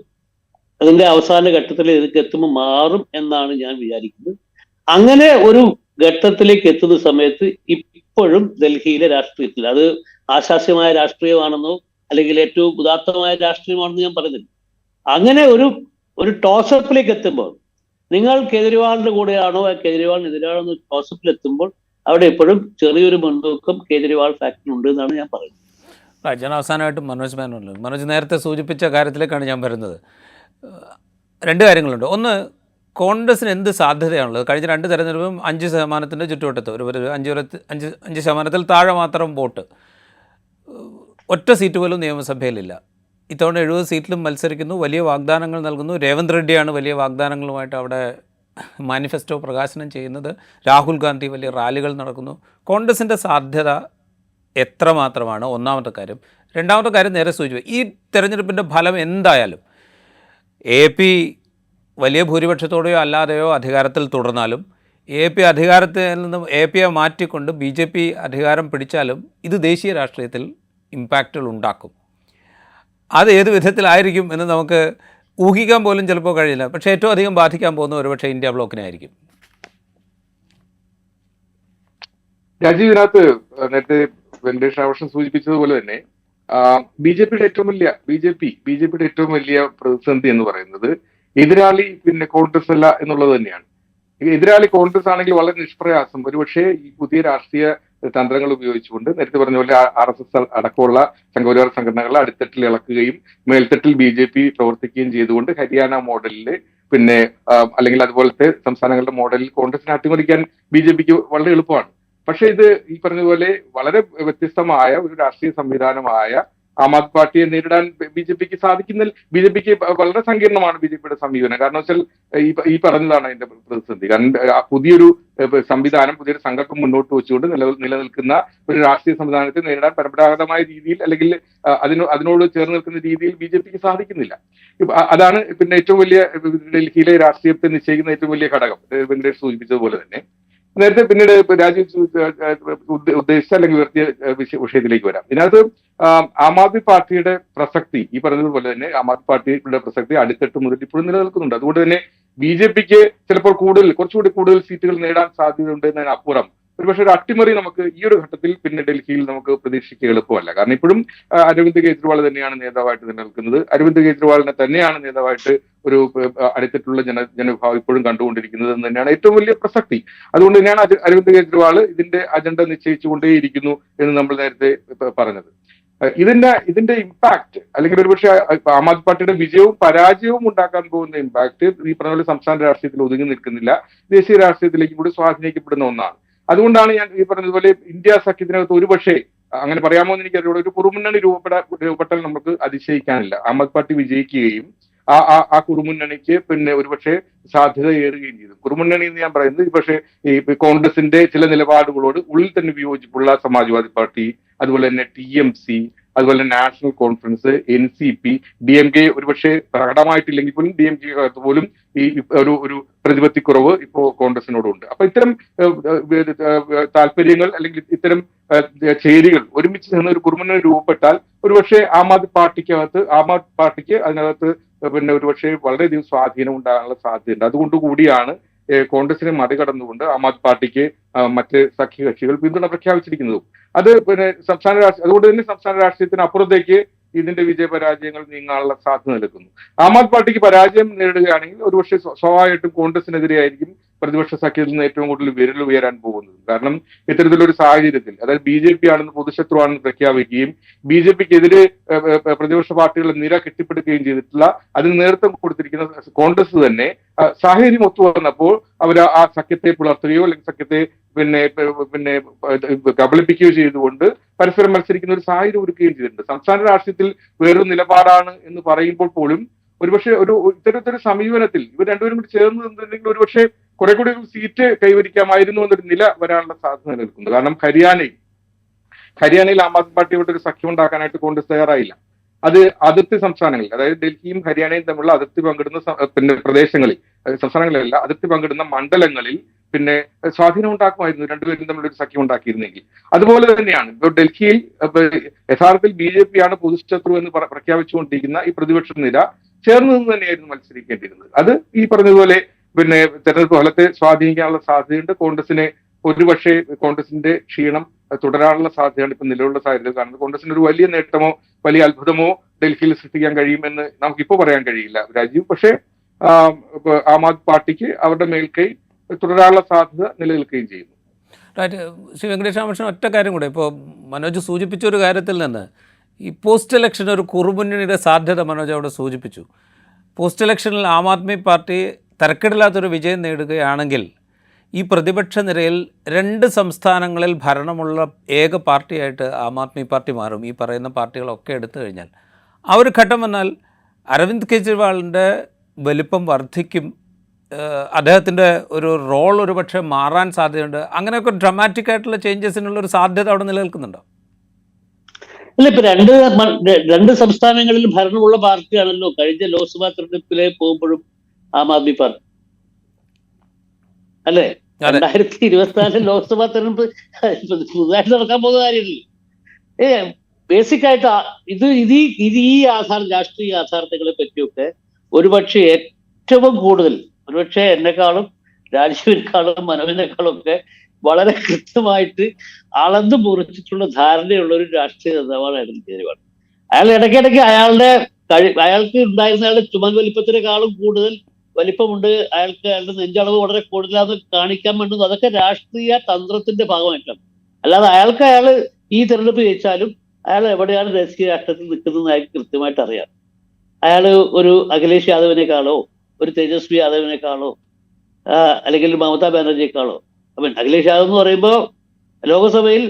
C: അതിന്റെ അവസാന ഘട്ടത്തിൽ ഇതിലേക്ക് എത്തുമ്പോൾ മാറും എന്നാണ് ഞാൻ വിചാരിക്കുന്നത്. അങ്ങനെ ഒരു ഘട്ടത്തിലേക്ക് എത്തുന്ന സമയത്ത് ഇപ്പോഴും ഡൽഹിയിലെ രാഷ്ട്രീയത്തിൽ അത് ആശാസ്യമായ രാഷ്ട്രീയമാണെന്നോ അല്ലെങ്കിൽ ഏറ്റവും ഉദാത്തമായ രാഷ്ട്രീയമാണെന്ന് ഞാൻ പറയുന്നില്ല. അങ്ങനെ ഒരു ടോസപ്പിലേക്ക് എത്തുമ്പോൾ നിങ്ങൾ കേജ്രിവാളിന്റെ കൂടെയാണോ കേജ്രിവാളിനെതിരാണോ എന്ന് ടോസപ്പിൽ എത്തുമ്പോൾ അവിടെ എപ്പോഴും ചെറിയൊരു മുൻതൂക്കം കേജ്രിവാൾ ഫാക്ടർ ഉണ്ട് എന്നാണ് ഞാൻ പറയുന്നത്.
A: ഞാൻ അവസാനമായിട്ട് മനോജ് നേരത്തെ സൂചിപ്പിച്ച കാര്യത്തിലേക്കാണ് ഞാൻ വരുന്നത്. രണ്ട് കാര്യങ്ങളുണ്ട്. ഒന്ന്, കോൺഗ്രസിന് എന്ത് സാധ്യതയാണുള്ളത്? കഴിഞ്ഞ 2 തെരഞ്ഞെടുപ്പും 5% ചുറ്റുവട്ടത്ത് ഒരു 5% താഴെ മാത്രം വോട്ട്, ഒറ്റ സീറ്റ് പോലും നിയമസഭയിലില്ല. ഇത്തവണ 70 സീറ്റിലും മത്സരിക്കുന്നു, വലിയ വാഗ്ദാനങ്ങൾ നൽകുന്നു. രേവന്ത് റെഡ്ഡിയാണ് വലിയ വാഗ്ദാനങ്ങളുമായിട്ട് അവിടെ മാനിഫെസ്റ്റോ പ്രകാശനം ചെയ്യുന്നത്. രാഹുൽ ഗാന്ധി വലിയ റാലികൾ നടക്കുന്നു. കോൺഗ്രസിൻ്റെ സാധ്യത എത്രമാത്രമാണ്? ഒന്നാമത്തെ കാര്യം. രണ്ടാമത്തെ കാര്യം നേരെ സൂചിപ്പിച്ചു, ഈ തെരഞ്ഞെടുപ്പിൻ്റെ ഫലം എന്തായാലും AP വലിയ ഭൂരിപക്ഷത്തോടെയോ അല്ലാതെയോ അധികാരത്തിൽ തുടർന്നാലും അധികാരത്തിൽ നിന്നും APയെ മാറ്റിക്കൊണ്ട് BJP അധികാരം പിടിച്ചാലും ഇത് ദേശീയ രാഷ്ട്രീയത്തിൽ ഇമ്പാക്റ്റുകൾ ഉണ്ടാക്കും. അത് ഏത് വിധത്തിലായിരിക്കും എന്ന് നമുക്ക് ഊഹിക്കാൻ പോലും ചിലപ്പോൾ കഴിയില്ല. പക്ഷേ ഏറ്റവും അധികം ബാധിക്കാൻ പോകുന്ന ഒരുപക്ഷെ ഇന്ത്യ ബ്ലോക്കിനായിരിക്കും.
B: രാജീവ്, ഇതിനകത്ത് നേരത്തെ വെങ്കടേഷ് രാമകൃഷ്ണൻ സൂചിപ്പിച്ചതുപോലെ തന്നെ ബിജെപിയുടെ ഏറ്റവും വലിയ പ്രതിസന്ധി എന്ന് പറയുന്നത് എതിരാളി പിന്നെ കോൺഗ്രസ് അല്ല എന്നുള്ളത് തന്നെയാണ്. എതിരാളി കോൺഗ്രസ് ആണെങ്കിൽ വളരെ നിഷ്പ്രയാസം ഒരുപക്ഷെ ഈ പുതിയ രാഷ്ട്രീയ തന്ത്രങ്ങൾ ഉപയോഗിച്ചുകൊണ്ട് നേരത്തെ പറഞ്ഞ പോലെ RSS അടക്കമുള്ള സംഘപരിവാർ സംഘടനകളെ അടിത്തട്ടിൽ ഇളക്കുകയും മേൽത്തട്ടിൽ BJP പ്രവർത്തിക്കുകയും ചെയ്തുകൊണ്ട് ഹരിയാന മോഡലിൽ പിന്നെ അല്ലെങ്കിൽ അതുപോലത്തെ സംസ്ഥാനങ്ങളുടെ മോഡലിൽ കോൺഗ്രസിനെ അട്ടിമറിക്കാൻ BJPക്ക് വളരെ എളുപ്പമാണ്. പക്ഷെ ഇത് ഈ പറഞ്ഞതുപോലെ വളരെ വ്യത്യസ്തമായ ഒരു രാഷ്ട്രീയ സംവിധാനമായ ആം ആദ്മി പാർട്ടിയെ നേരിടാൻ BJPക്ക് സാധിക്കുന്നില്ല. BJPക്ക് വളരെ സങ്കീർണമാണ് BJPയുടെ സമീപനം. കാരണം വെച്ചാൽ ഈ പറഞ്ഞതാണ് അതിന്റെ പ്രതിസന്ധി. കാരണം പുതിയൊരു സംവിധാനം, പുതിയൊരു സംഘം മുന്നോട്ട് വെച്ചുകൊണ്ട് നിലനിൽക്കുന്ന ഒരു രാഷ്ട്രീയ സംവിധാനത്തെ നേരിടാൻ പരമ്പരാഗതമായ രീതിയിൽ അല്ലെങ്കിൽ അതിനോട് ചേർന്ന് നിൽക്കുന്ന രീതിയിൽ BJPക്ക് സാധിക്കുന്നില്ല. അതാണ് പിന്നെ ഏറ്റവും വലിയ ഡൽഹിയിലെ രാഷ്ട്രീയത്തെ നിശ്ചയിക്കുന്ന ഏറ്റവും വലിയ ഘടകം, വെങ്കടേഷ് സൂചിപ്പിച്ചതുപോലെ തന്നെ. നേരത്തെ പിന്നീട് രാജീവ് ഉദ്ദേശിച്ച അല്ലെങ്കിൽ ഉയർത്തിയ വിഷയത്തിലേക്ക് വരാം. ഇതിനകത്ത് ആം ആദ്മി പാർട്ടിയുടെ പ്രസക്തി ഈ പറഞ്ഞതുപോലെ തന്നെ ആം ആദ്മി പാർട്ടിയുടെ പ്രസക്തി അടിത്തട്ട് മുതൽ ഇപ്പോഴും നിലനിൽക്കുന്നുണ്ട്. അതുകൊണ്ട് തന്നെ BJPക്ക് ചിലപ്പോൾ കുറച്ചുകൂടി കൂടുതൽ സീറ്റുകൾ നേടാൻ സാധ്യതയുണ്ട് എന്നതിനപ്പുറം ഒരുപക്ഷെ ഒരു അട്ടിമറി നമുക്ക് ഈ ഒരു ഘട്ടത്തിൽ പിന്നെ ഡൽഹിയിൽ നമുക്ക് പ്രതീക്ഷിക്കുക എളുപ്പമല്ല. കാരണം ഇപ്പോഴും അരവിന്ദ് കെജ്രിവാൾ തന്നെയാണ് നേതാവായിട്ട് നിലനിൽക്കുന്നത്. അരവിന്ദ് കെജ്രിവാളിനെ തന്നെയാണ് നേതാവായിട്ട് ഒരു അടിത്തട്ടുള്ള ജനവിഭാഗം ഇപ്പോഴും കണ്ടുകൊണ്ടിരിക്കുന്നത് എന്ന് തന്നെയാണ് ഏറ്റവും വലിയ പ്രസക്തി. അതുകൊണ്ട് തന്നെയാണ് അരവിന്ദ് കെജ്രിവാൾ ഇതിന്റെ അജണ്ട നിശ്ചയിച്ചുകൊണ്ടേയിരിക്കുന്നു എന്ന് നമ്മൾ നേരത്തെ പറഞ്ഞത്. ഇതിന്റെ ഇമ്പാക്ട് അല്ലെങ്കിൽ ഒരുപക്ഷെ ആം ആദ്മി പാർട്ടിയുടെ വിജയവും പരാജയവും ഉണ്ടാക്കാൻ പോകുന്ന ഇമ്പാക്ട് ഈ പറഞ്ഞ പോലെ സംസ്ഥാന രാഷ്ട്രീയത്തിൽ ഒതുങ്ങി നിൽക്കുന്നില്ല, ദേശീയ രാഷ്ട്രീയത്തിലേക്ക് കൂടി സ്വാധീനിക്കപ്പെടുന്ന ഒന്നാണ്. അതുകൊണ്ടാണ് ഞാൻ ഈ പറഞ്ഞതുപോലെ ഇന്ത്യ സഖ്യത്തിനകത്ത് ഒരുപക്ഷെ അങ്ങനെ പറയാമോ എന്ന് എനിക്കറിയാം, ഒരു കുറുമുന്നണി രൂപപ്പെട്ടാൽ നമുക്ക് അതിശയിക്കാനില്ല. ആം ആദ്മി പാർട്ടി വിജയിക്കുകയും ആ കുറുമുന്നണിക്ക് പിന്നെ ഒരുപക്ഷെ സാധ്യത ഏറുകയും ചെയ്തു. കുറുമുന്നണി എന്ന് ഞാൻ പറയുന്നത് പക്ഷേ ഈ കോൺഗ്രസിന്റെ ചില നിലപാടുകളോട് ഉള്ളിൽ തന്നെ വിയോജിപ്പുള്ള സമാജ്വാദി പാർട്ടി, അതുപോലെ തന്നെ TMC, അതുപോലെ നാഷണൽ കോൺഫറൻസ്, NCP, DMK ഒരുപക്ഷെ പ്രകടമായിട്ടില്ലെങ്കിൽ പോലും DMK പോലും ഈ ഒരു പ്രതിപത്തിക്കുറവ് ഇപ്പോ കോൺഗ്രസിനോടുണ്ട്. അപ്പൊ ഇത്തരം താല്പര്യങ്ങൾ അല്ലെങ്കിൽ ഇത്തരം ചേരികൾ ഒരുമിച്ച് നിന്ന് ഒരു കുറുമുന്നണി രൂപപ്പെട്ടാൽ ഒരുപക്ഷെ ആം ആദ്മി പാർട്ടിക്ക് അതിനകത്ത് പിന്നെ ഒരുപക്ഷെ വളരെയധികം സ്വാധീനം ഉണ്ടാകാനുള്ള സാധ്യതയുണ്ട്. അതുകൊണ്ടുകൂടിയാണ് കോൺഗ്രസിനെ മറികടന്നുകൊണ്ട് ആം ആദ്മി പാർട്ടിക്ക് മറ്റ് സഖ്യകക്ഷികൾ പിന്തുണ പ്രഖ്യാപിച്ചിരിക്കുന്നതും. അത് പിന്നെ അതുകൊണ്ട് തന്നെ സംസ്ഥാന രാഷ്ട്രീയത്തിന് അപ്പുറത്തേക്ക് ഇതിന്റെ വിജയപരാജയങ്ങൾ നീങ്ങാനുള്ള സാധ്യത നിൽക്കുന്നു. ആം ആദ്മി പാർട്ടിക്ക് പരാജയം നേരിടുകയാണെങ്കിൽ ഒരുപക്ഷെ സ്വാഭാവികമായിട്ടും കോൺഗ്രസിനെതിരെ ആയിരിക്കും പ്രതിപക്ഷ സഖ്യത്തിൽ നിന്ന് ഏറ്റവും കൂടുതൽ വിരൽ ഉയരാൻ പോകുന്നത്. കാരണം ഇത്തരത്തിലൊരു സാഹചര്യത്തിൽ അതായത് BJP ആണെന്ന് പൊതുശത്രുവാണെന്ന് പ്രഖ്യാപിക്കുകയും BJPക്കെതിരെ പ്രതിപക്ഷ പാർട്ടികളുടെ നിര കെട്ടിപ്പടുക്കുകയും ചെയ്തിട്ടുള്ള അതിന് നേതൃത്വം കൊടുത്തിരിക്കുന്ന കോൺഗ്രസ് തന്നെ സാഹചര്യം ഒത്തുവന്നപ്പോൾ അവർ ആ സഖ്യത്തെ പുലർത്തുകയോ അല്ലെങ്കിൽ സഖ്യത്തെ പിന്നെ കബളിപ്പിക്കുകയോ ചെയ്തുകൊണ്ട് പരസ്പരം മത്സരിക്കുന്ന ഒരു സാഹചര്യം ഒരുക്കുകയും ചെയ്തിട്ടുണ്ട്. സംസ്ഥാന രാഷ്ട്രീയത്തിൽ വേറൊരു നിലപാടാണ് എന്ന് പറയുമ്പോൾ പോലും ഒരുപക്ഷെ ഇത്തരത്തിലൊരു സമീപനത്തിൽ ഇവർ രണ്ടുപേരും കൂടി ചേർന്ന് നിന്നിട്ടുണ്ടെങ്കിൽ ഒരുപക്ഷെ കുറെ കൂടി സീറ്റ് കൈവരിക്കാമായിരുന്നു എന്നൊരു നില വരാനുള്ള സാധ്യത നിൽക്കുന്നു. കാരണം ഹരിയാനയിൽ ആം ആദ്മി പാർട്ടിയോട് ഒരു സഖ്യം ഉണ്ടാക്കാനായിട്ട് കോൺഗ്രസ് തയ്യാറായില്ല. അത് അതിർത്തി സംസ്ഥാനങ്ങളിൽ, അതായത് ഡൽഹിയും ഹരിയാനയും തമ്മിലുള്ള അതിർത്തി പങ്കിടുന്ന പിന്നെ പ്രദേശങ്ങളിൽ, സംസ്ഥാനങ്ങളിലല്ല അതിർത്തി പങ്കിടുന്ന മണ്ഡലങ്ങളിൽ പിന്നെ സ്വാധീനം ഉണ്ടാക്കുമായിരുന്നു രണ്ടുപേരും തമ്മിലൊരു സഖ്യം ഉണ്ടാക്കിയിരുന്നെങ്കിൽ. അതുപോലെ തന്നെയാണ് ഇപ്പോൾ ഡൽഹിയിൽ യഥാർത്ഥത്തിൽ BJP ആണ് പൊതുശത്രു എന്ന് പ്രഖ്യാപിച്ചുകൊണ്ടിരിക്കുന്ന ഈ പ്രതിപക്ഷ നിര ചേർന്ന് നിന്ന് തന്നെയായിരുന്നു മത്സരിക്കേണ്ടിയിരുന്നത്. അത് ഈ പറഞ്ഞതുപോലെ പിന്നെ തെരഞ്ഞെടുപ്പ് ഫലത്തെ സ്വാധീനിക്കാനുള്ള സാധ്യതയുണ്ട്. ഒരുപക്ഷെ കോൺഗ്രസിന്റെ ക്ഷീണം തുടരാനുള്ള സാധ്യതയാണ് ഇപ്പൊ നിലവിലുള്ള സാഹചര്യത്തിൽ കാണുന്നത്. കോൺഗ്രസിന് ഒരു വലിയ നേട്ടമോ വലിയ അത്ഭുതമോ ഡൽഹിയിൽ സൃഷ്ടിക്കാൻ കഴിയുമെന്ന് നമുക്കിപ്പോ പറയാൻ കഴിയില്ല രാജീവ്. പക്ഷേ ആം ആദ്മി പാർട്ടിക്ക് അവരുടെ മേൽക്കൈ തുടരാനുള്ള സാധ്യത നിലനിൽക്കുകയും ചെയ്യുന്നു.
A: ശ്രീ വെങ്കടേഷ് രാമകൃഷ്ണൻ, ഒറ്റ കാര്യം കൂടെ, ഇപ്പോൾ മനോജ് സൂചിപ്പിച്ച ഒരു കാര്യത്തിൽ നിന്ന് ഈ പോസ്റ്റ് ഇലക്ഷൻ ഒരു കുറുമുന്നണിയുടെ സാധ്യത മനോജ് അവിടെ സൂചിപ്പിച്ചു. പോസ്റ്റ് ഇലക്ഷനിൽ ആം ആദ്മി പാർട്ടി തരക്കേടില്ലാത്തൊരു വിജയം നേടുകയാണെങ്കിൽ ഈ പ്രതിപക്ഷ നിരയിൽ 2 സംസ്ഥാനങ്ങളിൽ ഭരണമുള്ള ഏക പാർട്ടിയായിട്ട് ആം ആദ്മി പാർട്ടി മാറും. ഈ പറയുന്ന പാർട്ടികളൊക്കെ എടുത്തു കഴിഞ്ഞാൽ ആ ഒരു ഘട്ടം വന്നാൽ അരവിന്ദ് കെജ്രിവാളിൻ്റെ വലിപ്പം വർദ്ധിക്കും, അദ്ദേഹത്തിൻ്റെ ഒരു റോൾ ഒരു പക്ഷേ മാറാൻ സാധ്യതയുണ്ട്. അങ്ങനെയൊക്കെ ഡ്രമാറ്റിക് ആയിട്ടുള്ള ചേഞ്ചസിനുള്ള ഒരു സാധ്യത അവിടെ നിലനിൽക്കുന്നുണ്ടോ?
C: അല്ല, ഇപ്പൊ രണ്ട് സംസ്ഥാനങ്ങളിൽ ഭരണമുള്ള പാർട്ടിയാണല്ലോ കഴിഞ്ഞ ലോക്സഭാ തെരഞ്ഞെടുപ്പിലെ പോകുമ്പോഴും ആം ആദ്മി പാർട്ടി അല്ലേ. 2024 ലോക്സഭാ തെരഞ്ഞെടുപ്പ് പുതുതായിട്ട് നടക്കാൻ പോകുന്ന കാര്യമില്ല. ബേസിക് ആയിട്ട് ഇത് ഈ രാഷ്ട്രീയ യാഥാർത്ഥ്യങ്ങളെ പറ്റിയൊക്കെ ഒരുപക്ഷെ ഏറ്റവും കൂടുതൽ ഒരുപക്ഷെ എന്നെക്കാളും രാജീവിനേക്കാളും മനോജിനേക്കാളും ഒക്കെ വളരെ കൃത്യമായിട്ട് അളന്നു മുറിച്ചിട്ടുള്ള ധാരണയുള്ള ഒരു രാഷ്ട്രീയ നേതാവാണ് അരവിന്ദ് കെജ്രിവാൾ. അയാൾ ഇടയ്ക്കിടയ്ക്ക് അയാൾക്ക് ഉണ്ടായിരുന്ന അയാളുടെ ചുമൽ വലിപ്പത്തിനേക്കാളും കൂടുതൽ വലിപ്പമുണ്ട്, അയാളുടെ നെഞ്ചളവ് വളരെ കൂടുതലാന്ന് കാണിക്കാൻ വേണ്ടുന്നത് അതൊക്കെ രാഷ്ട്രീയ തന്ത്രത്തിന്റെ ഭാഗമായിട്ടാണ്. അല്ലാതെ അയാൾ ഈ തെരഞ്ഞെടുപ്പ് ജയിച്ചാലും അയാൾ എവിടെയാണ് ദേശീയ രാഷ്ട്രീയത്തിൽ നിൽക്കുന്നതെന്ന് അയാൾക്ക് കൃത്യമായിട്ട് അറിയാം. അയാൾ ഒരു അഖിലേഷ് യാദവിനേക്കാളോ ഒരു തേജസ്വി യാദവിനേക്കാളോ അല്ലെങ്കിൽ മമതാ ബാനർജിയേക്കാളോ, അഖിലേഷ് യാദവ് എന്ന് പറയുമ്പോൾ ലോക്സഭയിൽ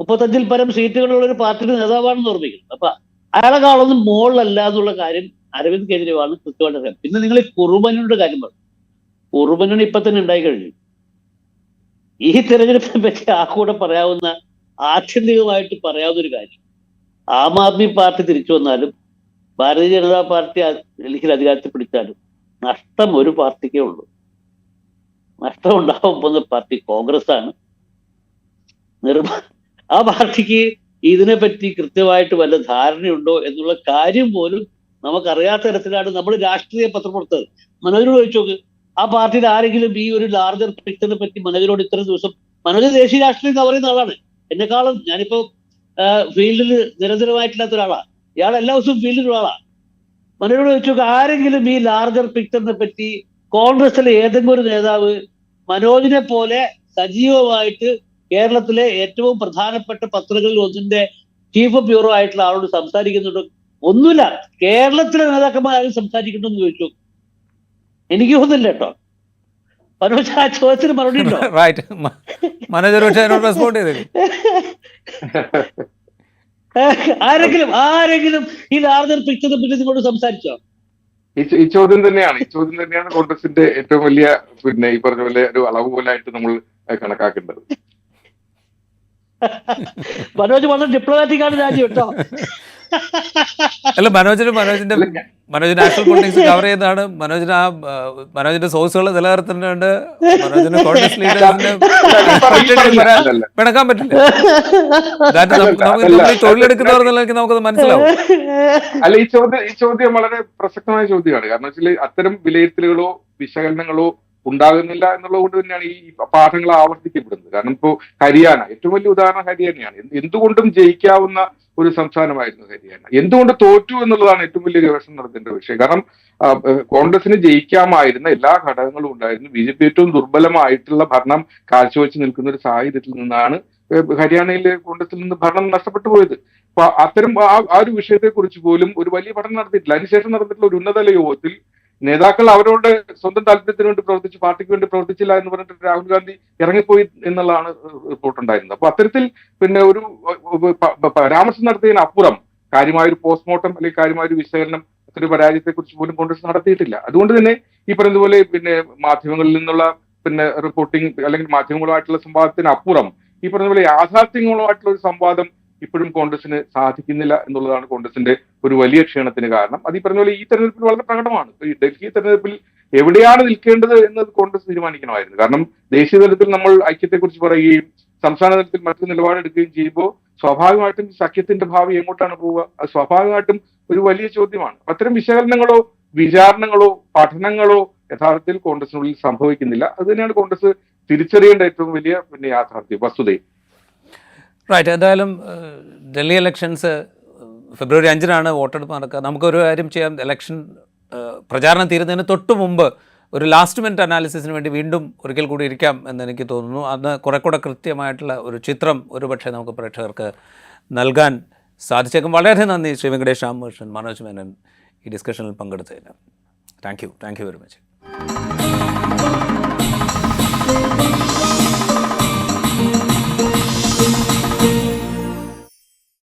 C: 35-ൽ പരം സീറ്റുകളുള്ള ഒരു പാർട്ടിയുടെ നേതാവാണെന്ന് ഓർമ്മിക്കുന്നു. അപ്പൊ അയാളെക്കാളൊന്നും മോളല്ല എന്നുള്ള കാര്യം അരവിന്ദ് കെജ്രിവാളിന് കൃത്യമായിട്ട് അറിയാം. പിന്നെ നിങ്ങൾ ഈ കുറുമുന്നണിയുടെ കാര്യം പറഞ്ഞു, കുറുമുന്നണി ഇപ്പൊ തന്നെ ഉണ്ടായി കഴിഞ്ഞു. ഈ തെരഞ്ഞെടുപ്പിനെ പറ്റി കൂടെ പറയാവുന്ന ആത്യന്തികമായിട്ട് പറയാവുന്ന ഒരു കാര്യം, ആം ആദ്മി പാർട്ടി തിരിച്ചു വന്നാലും ഭാരതീയ ജനതാ പാർട്ടി ഡൽഹിയിൽ അധികാരത്തിൽ പിടിച്ചാലും നഷ്ടം ഒരു പാർട്ടിക്കേ ഉള്ളൂ. നഷ്ടം ഉണ്ടാവാൻ പോകുന്ന പാർട്ടി കോൺഗ്രസ് ആണ്. ആ പാർട്ടിക്ക് ഇതിനെപ്പറ്റി കൃത്യമായിട്ട് വല്ല ധാരണയുണ്ടോ എന്നുള്ള കാര്യം പോലും നമുക്കറിയാത്ത തരത്തിലാണ് നമ്മൾ രാഷ്ട്രീയ പത്രപ്രവർത്തകർ. മനോജിനോട് ചോദിച്ചു നോക്ക്, ആ പാർട്ടിയിൽ ആരെങ്കിലും ഈ ഒരു ലാർജർ പിക്ചറിനെ പറ്റി മനോജിനോട് ഇത്ര ദിവസം, മനോജ് ദേശീയ രാഷ്ട്രീയം എന്ന് പറയുന്ന ആളാണ്. എന്നെക്കാളും ഞാനിപ്പോ ഫീൽഡിൽ നിരന്തരമായിട്ടില്ലാത്ത ഒരാളാണ്. ഇയാൾ എല്ലാ ദിവസവും ഫീൽഡിലുള്ള ആളാണ്. മനോജിനോട് ചോദിച്ചു നോക്ക്, ആരെങ്കിലും ഈ ലാർജർ പിക്ചറിനെ പറ്റി കോൺഗ്രസിലെ ഏതെങ്കിലും ഒരു നേതാവ് മനോജിനെ പോലെ സജീവമായിട്ട് കേരളത്തിലെ ഏറ്റവും പ്രധാനപ്പെട്ട പത്രങ്ങളിൽ ഒന്നിന്റെ ചീഫ് ഓഫ് ബ്യൂറോ ആയിട്ടുള്ള ആളോട് സംസാരിക്കുന്നുണ്ടോ? ഒന്നുമില്ല. കേരളത്തിലെ നേതാക്കന്മാരും സംസാരിക്കണമെന്ന് ചോദിച്ചു. എനിക്ക് തോന്നുന്നില്ല കേട്ടോ. മനോജ് ആ ചോദ്യത്തിന് മറുപടി ഉണ്ടോ?
A: റൈറ്റ്, മനോജ് ഒരു പക്ഷേ അതിനോട് റെസ്പോണ്ട് ചെയ്തേക്കും.
C: ആരെങ്കിലും ഈ ലാർജർ പിക്ചറിനെ പറ്റി നിങ്ങളോട് സംസാരിച്ചോ?
B: ഈ ചോദ്യം തന്നെയാണ് കോൺഗ്രസിന്റെ ഏറ്റവും വലിയ, പിന്നെ ഈ പറഞ്ഞ പോലെ ഒരു അളവ് പോലായിട്ട് നമ്മൾ കണക്കാക്കേണ്ടത്.
C: മനോജ് വളരെ ഡിപ്ലോമാറ്റിക് ആണ് രാജ്യം കേട്ടോ.
A: അല്ല, മനോജ് നാഷണൽ പൊളിറ്റിക്സ് കവർ ചെയ്താണ്. മനോജിന്റെ സോഴ്സുകൾ നിലനിർത്തുന്നുണ്ട്. മനോജിന് കോൺഗ്രസ് ലീഡേഴ്സിന്റെ പിണക്കാൻ പറ്റില്ല. തൊഴിലെടുക്കുന്നവർ നമുക്കത് മനസ്സിലാവും.
B: അല്ല, ഈ ചോദ്യം വളരെ പ്രസക്തമായ ചോദ്യമാണ്. കാരണം വെച്ചാൽ അത്തരം വിലയിരുത്തലുകളോ വിശകലനങ്ങളോ ഉണ്ടാകുന്നില്ല എന്നുള്ളത് കൊണ്ട് തന്നെയാണ് ഈ പാഠങ്ങൾ ആവർത്തിക്കപ്പെടുന്നത്. കാരണം ഇപ്പോൾ ഹരിയാന ഏറ്റവും വലിയ ഉദാഹരണം ഹരിയാനയാണ്. എന്തുകൊണ്ടും ജയിക്കാവുന്ന ഒരു സംസ്ഥാനമായിരുന്നു ഹരിയാന. എന്തുകൊണ്ട് തോറ്റു എന്നുള്ളതാണ് ഏറ്റവും വലിയ ഗവേഷണം നടത്തേണ്ട വിഷയം. കാരണം കോൺഗ്രസിന് ജയിക്കാമായിരുന്ന എല്ലാ ഘടകങ്ങളും ഉണ്ടായിരുന്നു. BJP ഏറ്റവും ദുർബലമായിട്ടുള്ള ഭരണം കാഴ്ചവെച്ച് നിൽക്കുന്ന ഒരു സാഹചര്യത്തിൽ നിന്നാണ് ഹരിയാനയിലെ കോൺഗ്രസിൽ നിന്ന് ഭരണം നഷ്ടപ്പെട്ടു പോയത്. അപ്പൊ അത്തരം ആ ഒരു വിഷയത്തെ കുറിച്ച് പോലും ഒരു വലിയ പഠനം നടത്തിയിട്ടില്ല. അതിനുശേഷം നടന്നിട്ടുള്ള ഒരു ഉന്നതതല യോഗത്തിൽ നേതാക്കൾ അവരുടെ സ്വന്തം താല്പര്യത്തിന് വേണ്ടി പ്രവർത്തിച്ചു, പാർട്ടിക്ക് വേണ്ടി പ്രവർത്തിച്ചില്ല എന്ന് പറഞ്ഞിട്ട് രാഹുൽ ഗാന്ധി ഇറങ്ങിപ്പോയി എന്നുള്ളതാണ് റിപ്പോർട്ട് ഉണ്ടായിരുന്നത്. അപ്പൊ അത്തരത്തിൽ പിന്നെ ഒരു പരാമർശം നടത്തിയതിന് അപ്പുറം കാര്യമായൊരു പോസ്റ്റ്മോർട്ടം അല്ലെങ്കിൽ കാര്യമായൊരു വിശകലനം അത്തരം പരാജയത്തെ കുറിച്ച് പോലും കോൺഗ്രസ് നടത്തിയിട്ടില്ല. അതുകൊണ്ട് തന്നെ ഈ പറയുന്നതുപോലെ പിന്നെ മാധ്യമങ്ങളിൽ നിന്നുള്ള പിന്നെ റിപ്പോർട്ടിംഗ് അല്ലെങ്കിൽ മാധ്യമങ്ങളുമായിട്ടുള്ള സംവാദത്തിന് അപ്പുറം ഈ പറഞ്ഞതുപോലെ യാഥാർത്ഥ്യങ്ങളുമായിട്ടുള്ള ഒരു സംവാദം ഇപ്പോഴും കോൺഗ്രസിന് സാധിക്കുന്നില്ല എന്നുള്ളതാണ് കോൺഗ്രസിന്റെ ഒരു വലിയ ക്ഷീണത്തിന് കാരണം. അത് ഈ പറഞ്ഞ പോലെ ഈ തെരഞ്ഞെടുപ്പിൽ വളരെ പ്രകടമാണ്. ഈ ഡൽഹി തെരഞ്ഞെടുപ്പിൽ എവിടെയാണ് നിൽക്കേണ്ടത് എന്നത് കോൺഗ്രസ് തീരുമാനിക്കണമായിരുന്നു. കാരണം ദേശീയ തലത്തിൽ നമ്മൾ ഐക്യത്തെക്കുറിച്ച് പറയുകയും സംസ്ഥാന തലത്തിൽ മറ്റൊരു നിലപാടെടുക്കുകയും ചെയ്യുമ്പോൾ സ്വാഭാവികമായിട്ടും സഖ്യത്തിന്റെ ഭാവി എങ്ങോട്ടാണ് പോവുക? അത് സ്വാഭാവികമായിട്ടും ഒരു വലിയ ചോദ്യമാണ്. അത്തരം വിശകലനങ്ങളോ വിചാരണകളോ പഠനങ്ങളോ യഥാർത്ഥത്തിൽ കോൺഗ്രസിനുള്ളിൽ സംഭവിക്കുന്നില്ല. അത് തന്നെയാണ് കോൺഗ്രസ് തിരിച്ചറിയേണ്ട ഏറ്റവും വലിയ പിന്നെ യാഥാർത്ഥ്യം, വസ്തുതയും.
A: റൈറ്റ്. എന്തായാലും ഡൽഹി ഇലക്ഷൻസ് ഫെബ്രുവരി 5 വോട്ടെടുപ്പ് നടക്കുക. നമുക്കൊരു കാര്യം ചെയ്യാം, ഇലക്ഷൻ പ്രചാരണം തീരുന്നതിന് തൊട്ട് മുമ്പ് ഒരു ലാസ്റ്റ് മിനിറ്റ് അനാലിസിസിന് വേണ്ടി വീണ്ടും ഒരിക്കൽ കൂടി ഇരിക്കാം എന്ന് എനിക്ക് തോന്നുന്നു. അന്ന് കുറെ കൂടെ കൃത്യമായിട്ടുള്ള ഒരു ചിത്രം ഒരുപക്ഷെ നമുക്ക് പ്രേക്ഷകർക്ക് നൽകാൻ സാധിച്ചേക്കും. വളരെ നന്ദി ശ്രീ വെങ്കടേഷ് രാമകൃഷ്ണൻ, മനോജ് മേനൻ ഈ ഡിസ്കഷനിൽ പങ്കെടുത്തതിന്. Thank you very much.